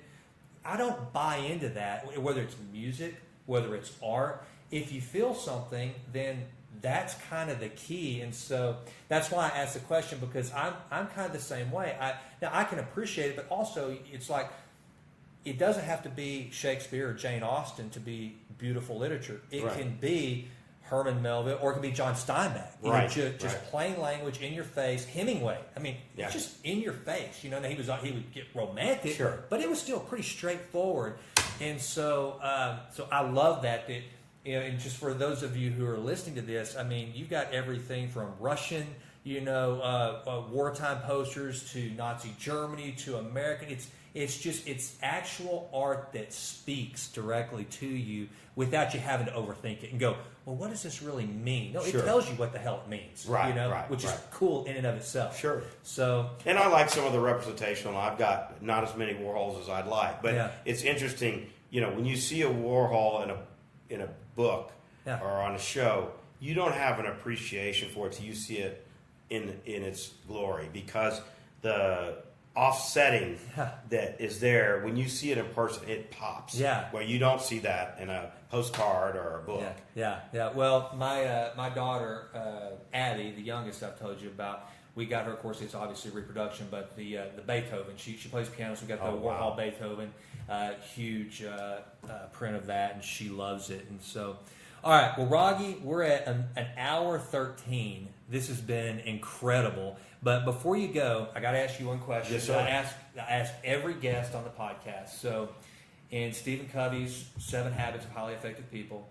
I don't buy into that. Whether it's music, whether it's art, if you feel something, then that's kind of the key. And so that's why I asked the question, because I'm kind of the same way. Now I can appreciate it, but also it's like, it doesn't have to be Shakespeare or Jane Austen to be beautiful literature. It can be Herman Melville, or it can be John Steinbeck. Just plain language, in your face. Hemingway. I mean, it's just in your face. He would get romantic, but it was still pretty straightforward. And so, I love that. And just for those of you who are listening to this, I mean, you've got everything from Russian, wartime posters, to Nazi Germany, to American. It's actual art that speaks directly to you without you having to overthink it and go, well, what does this really mean? No, it tells you what the hell it means, which is cool in and of itself. So, and I like some of the representational. I've got not as many Warhols as I'd like, but it's interesting. When you see a Warhol in a book or on a show, you don't have an appreciation for it till you see it in its glory, because the offsetting that is there, when you see it in person, it pops. Where you don't see that in a postcard or a book. Well, my daughter Addie, the youngest I've told you about, we got her, of course, it's obviously reproduction, but the Beethoven. She plays piano, so we got the Oh, Warhol wow. Beethoven, huge print of that, and she loves it. And so, all right, well, Rogge, we're at an hour 13. This has been incredible. But before you go, I got to ask you one question. Yes, sir. I ask every guest on the podcast. So, in Stephen Covey's 7 Habits of Highly Effective People,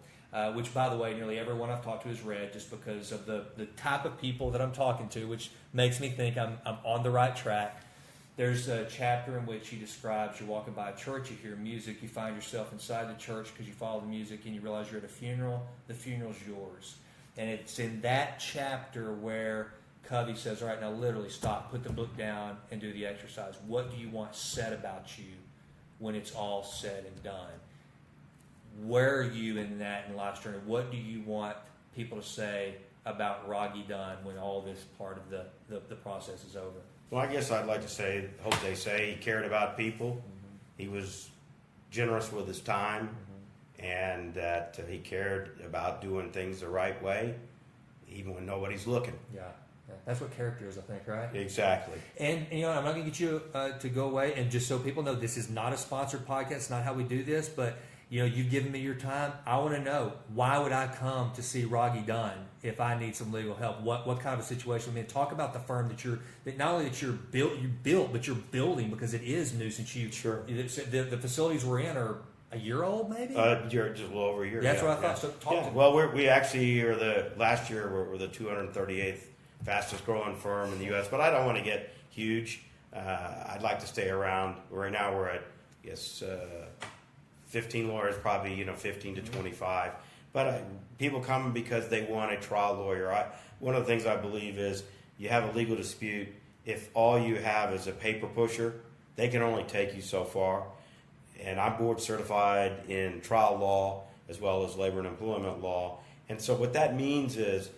which, by the way, nearly everyone I've talked to has read just because of the type of people that I'm talking to, which makes me think I'm on the right track. There's a chapter in which he describes you're walking by a church, you hear music, you find yourself inside the church because you follow the music, and you realize you're at a funeral. The funeral's yours. And it's in that chapter where Covey says, all right, now literally stop, put the book down, and do the exercise. What do you want said about you when it's all said and done? Where are you in that in life's journey? What do you want people to say about Rogge Dunn when all this part of the process is over? Well, I guess I'd like to say, hope they say he cared about people. Mm-hmm. He was generous with his time, and that he cared about doing things the right way, even when nobody's looking. Yeah. That's what character is, I think, right? Exactly. And I'm not going to get you to go away. And just so people know, this is not a sponsored podcast. It's not how we do this. But, you've given me your time. I want to know, why would I come to see Rogge Dunn if I need some legal help? What kind of a situation? I mean, talk about the firm that not only that you built, but you're building, because it is new since you. Sure. The facilities we're in are a year old, maybe? You're just a little over a year. That's what I thought. So talk to me. Well, we actually are last year we're the 238th fastest growing firm in the U.S., but I don't want to get huge. I'd like to stay around. Right now we're at, 15 lawyers, probably 15 to 25. But people come because they want a trial lawyer. One of the things I believe is you have a legal dispute. If all you have is a paper pusher, they can only take you so far. And I'm board certified in trial law as well as labor and employment law. And so what that means is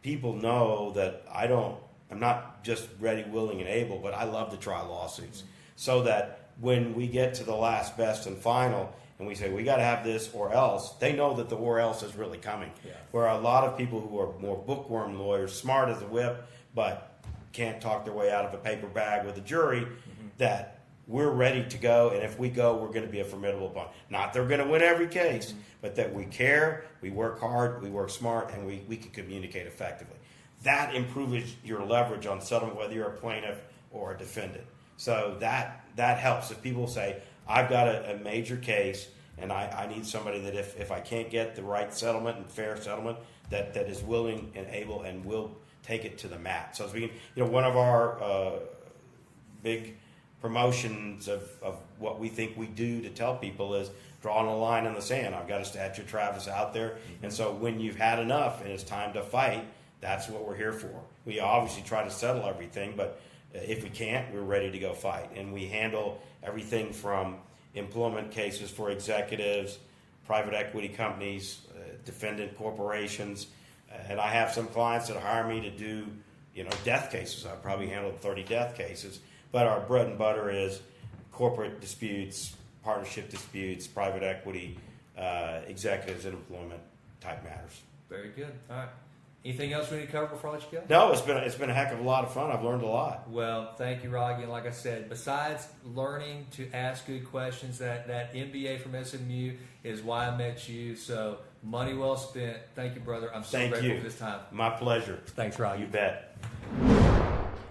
people know that I'm not just ready, willing, and able, but I love to try lawsuits. So that when we get to the last, best, and final, and we say, we got to have this or else, they know that the or else is really coming. Yeah. Where a lot of people who are more bookworm lawyers, smart as a whip, but can't talk their way out of a paper bag with a jury, that we're ready to go, and if we go, we're going to be a formidable opponent. Not that we're going to win every case, but that we care, we work hard, we work smart, and we can communicate effectively. That improves your leverage on settlement, whether you're a plaintiff or a defendant. So that helps. If people say, I've got a major case, and I need somebody that if I can't get the right settlement and fair settlement, that is willing and able and will take it to the mat. So as one of our big promotions of what we think we do to tell people is drawing a line in the sand. I've got a statute of Travis out there, and so when you've had enough and it's time to fight, that's what we're here for. We obviously try to settle everything, but if we can't, we're ready to go fight. And we handle everything from employment cases for executives, private equity companies, defendant corporations, and I have some clients that hire me to do death cases. I've probably handled 30 death cases. But our bread and butter is corporate disputes, partnership disputes, private equity, executives, and employment type matters. Very good. All right. Anything else we need to cover before I let you go? No, it's been a heck of a lot of fun. I've learned a lot. Well, thank you, Rogge. And like I said, besides learning to ask good questions, that MBA from SMU is why I met you. So money well spent. Thank you, brother. I'm so grateful for this time. My pleasure. Thanks, Rogge. You bet.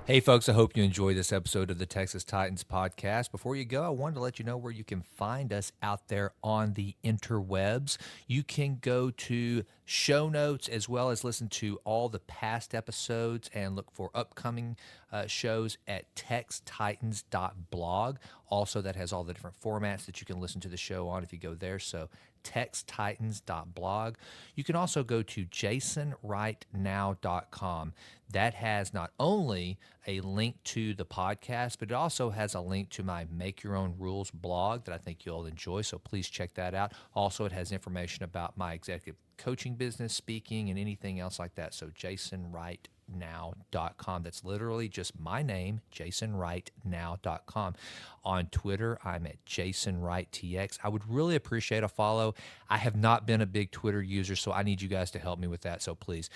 Hey, folks, I hope you enjoyed this episode of the Texas Titans podcast. Before you go, I wanted to let you know where you can find us out there on the interwebs. You can go to show notes as well as listen to all the past episodes and look for upcoming shows at textitans.blog. Also, that has all the different formats that you can listen to the show on if you go there. So textitans.blog. You can also go to jasonwrightnow.com. That has not only a link to the podcast, but it also has a link to my Make Your Own Rules blog that I think you'll enjoy, so please check that out. Also, it has information about my executive coaching business, speaking, and anything else like that, so jasonwrightnow.com. jasonwrightnow.com. That's literally just my name, jasonwrightnow.com. On Twitter, I'm at jasonwrightTX. I would really appreciate a follow. I have not been a big Twitter user, so I need you guys to help me with that. So please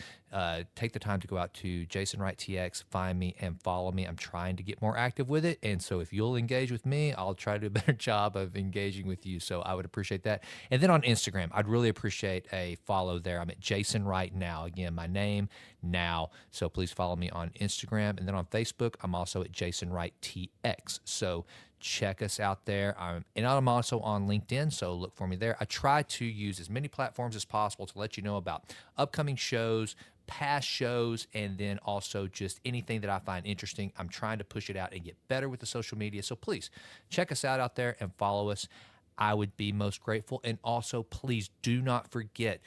take the time to go out to jasonwrightTX, find me, and follow me. I'm trying to get more active with it, and so if you'll engage with me, I'll try to do a better job of engaging with you. So I would appreciate that. And then on Instagram, I'd really appreciate a follow there. I'm at Jason Wright Now. Again, my name now. So please follow me on Instagram. And then on Facebook, I'm also at Jason Wright TX. So check us out there. And I'm also on LinkedIn, so look for me there. I try to use as many platforms as possible to let you know about upcoming shows, past shows, and then also just anything that I find interesting. I'm trying to push it out and get better with the social media. So please check us out there and follow us. I would be most grateful. And also, please do not forget,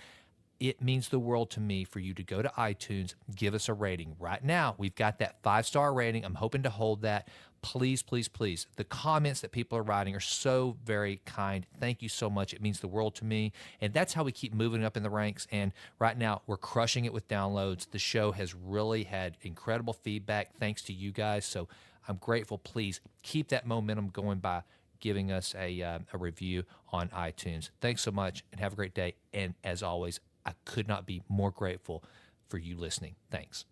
it means the world to me for you to go to iTunes, give us a rating. Right now, we've got that 5-star rating. I'm hoping to hold that. Please, please, please. The comments that people are writing are so very kind. Thank you so much. It means the world to me. And that's how we keep moving up in the ranks. And right now, we're crushing it with downloads. The show has really had incredible feedback thanks to you guys. So I'm grateful. Please keep that momentum going by giving us a review on iTunes. Thanks so much and have a great day. And as always, I could not be more grateful for you listening. Thanks.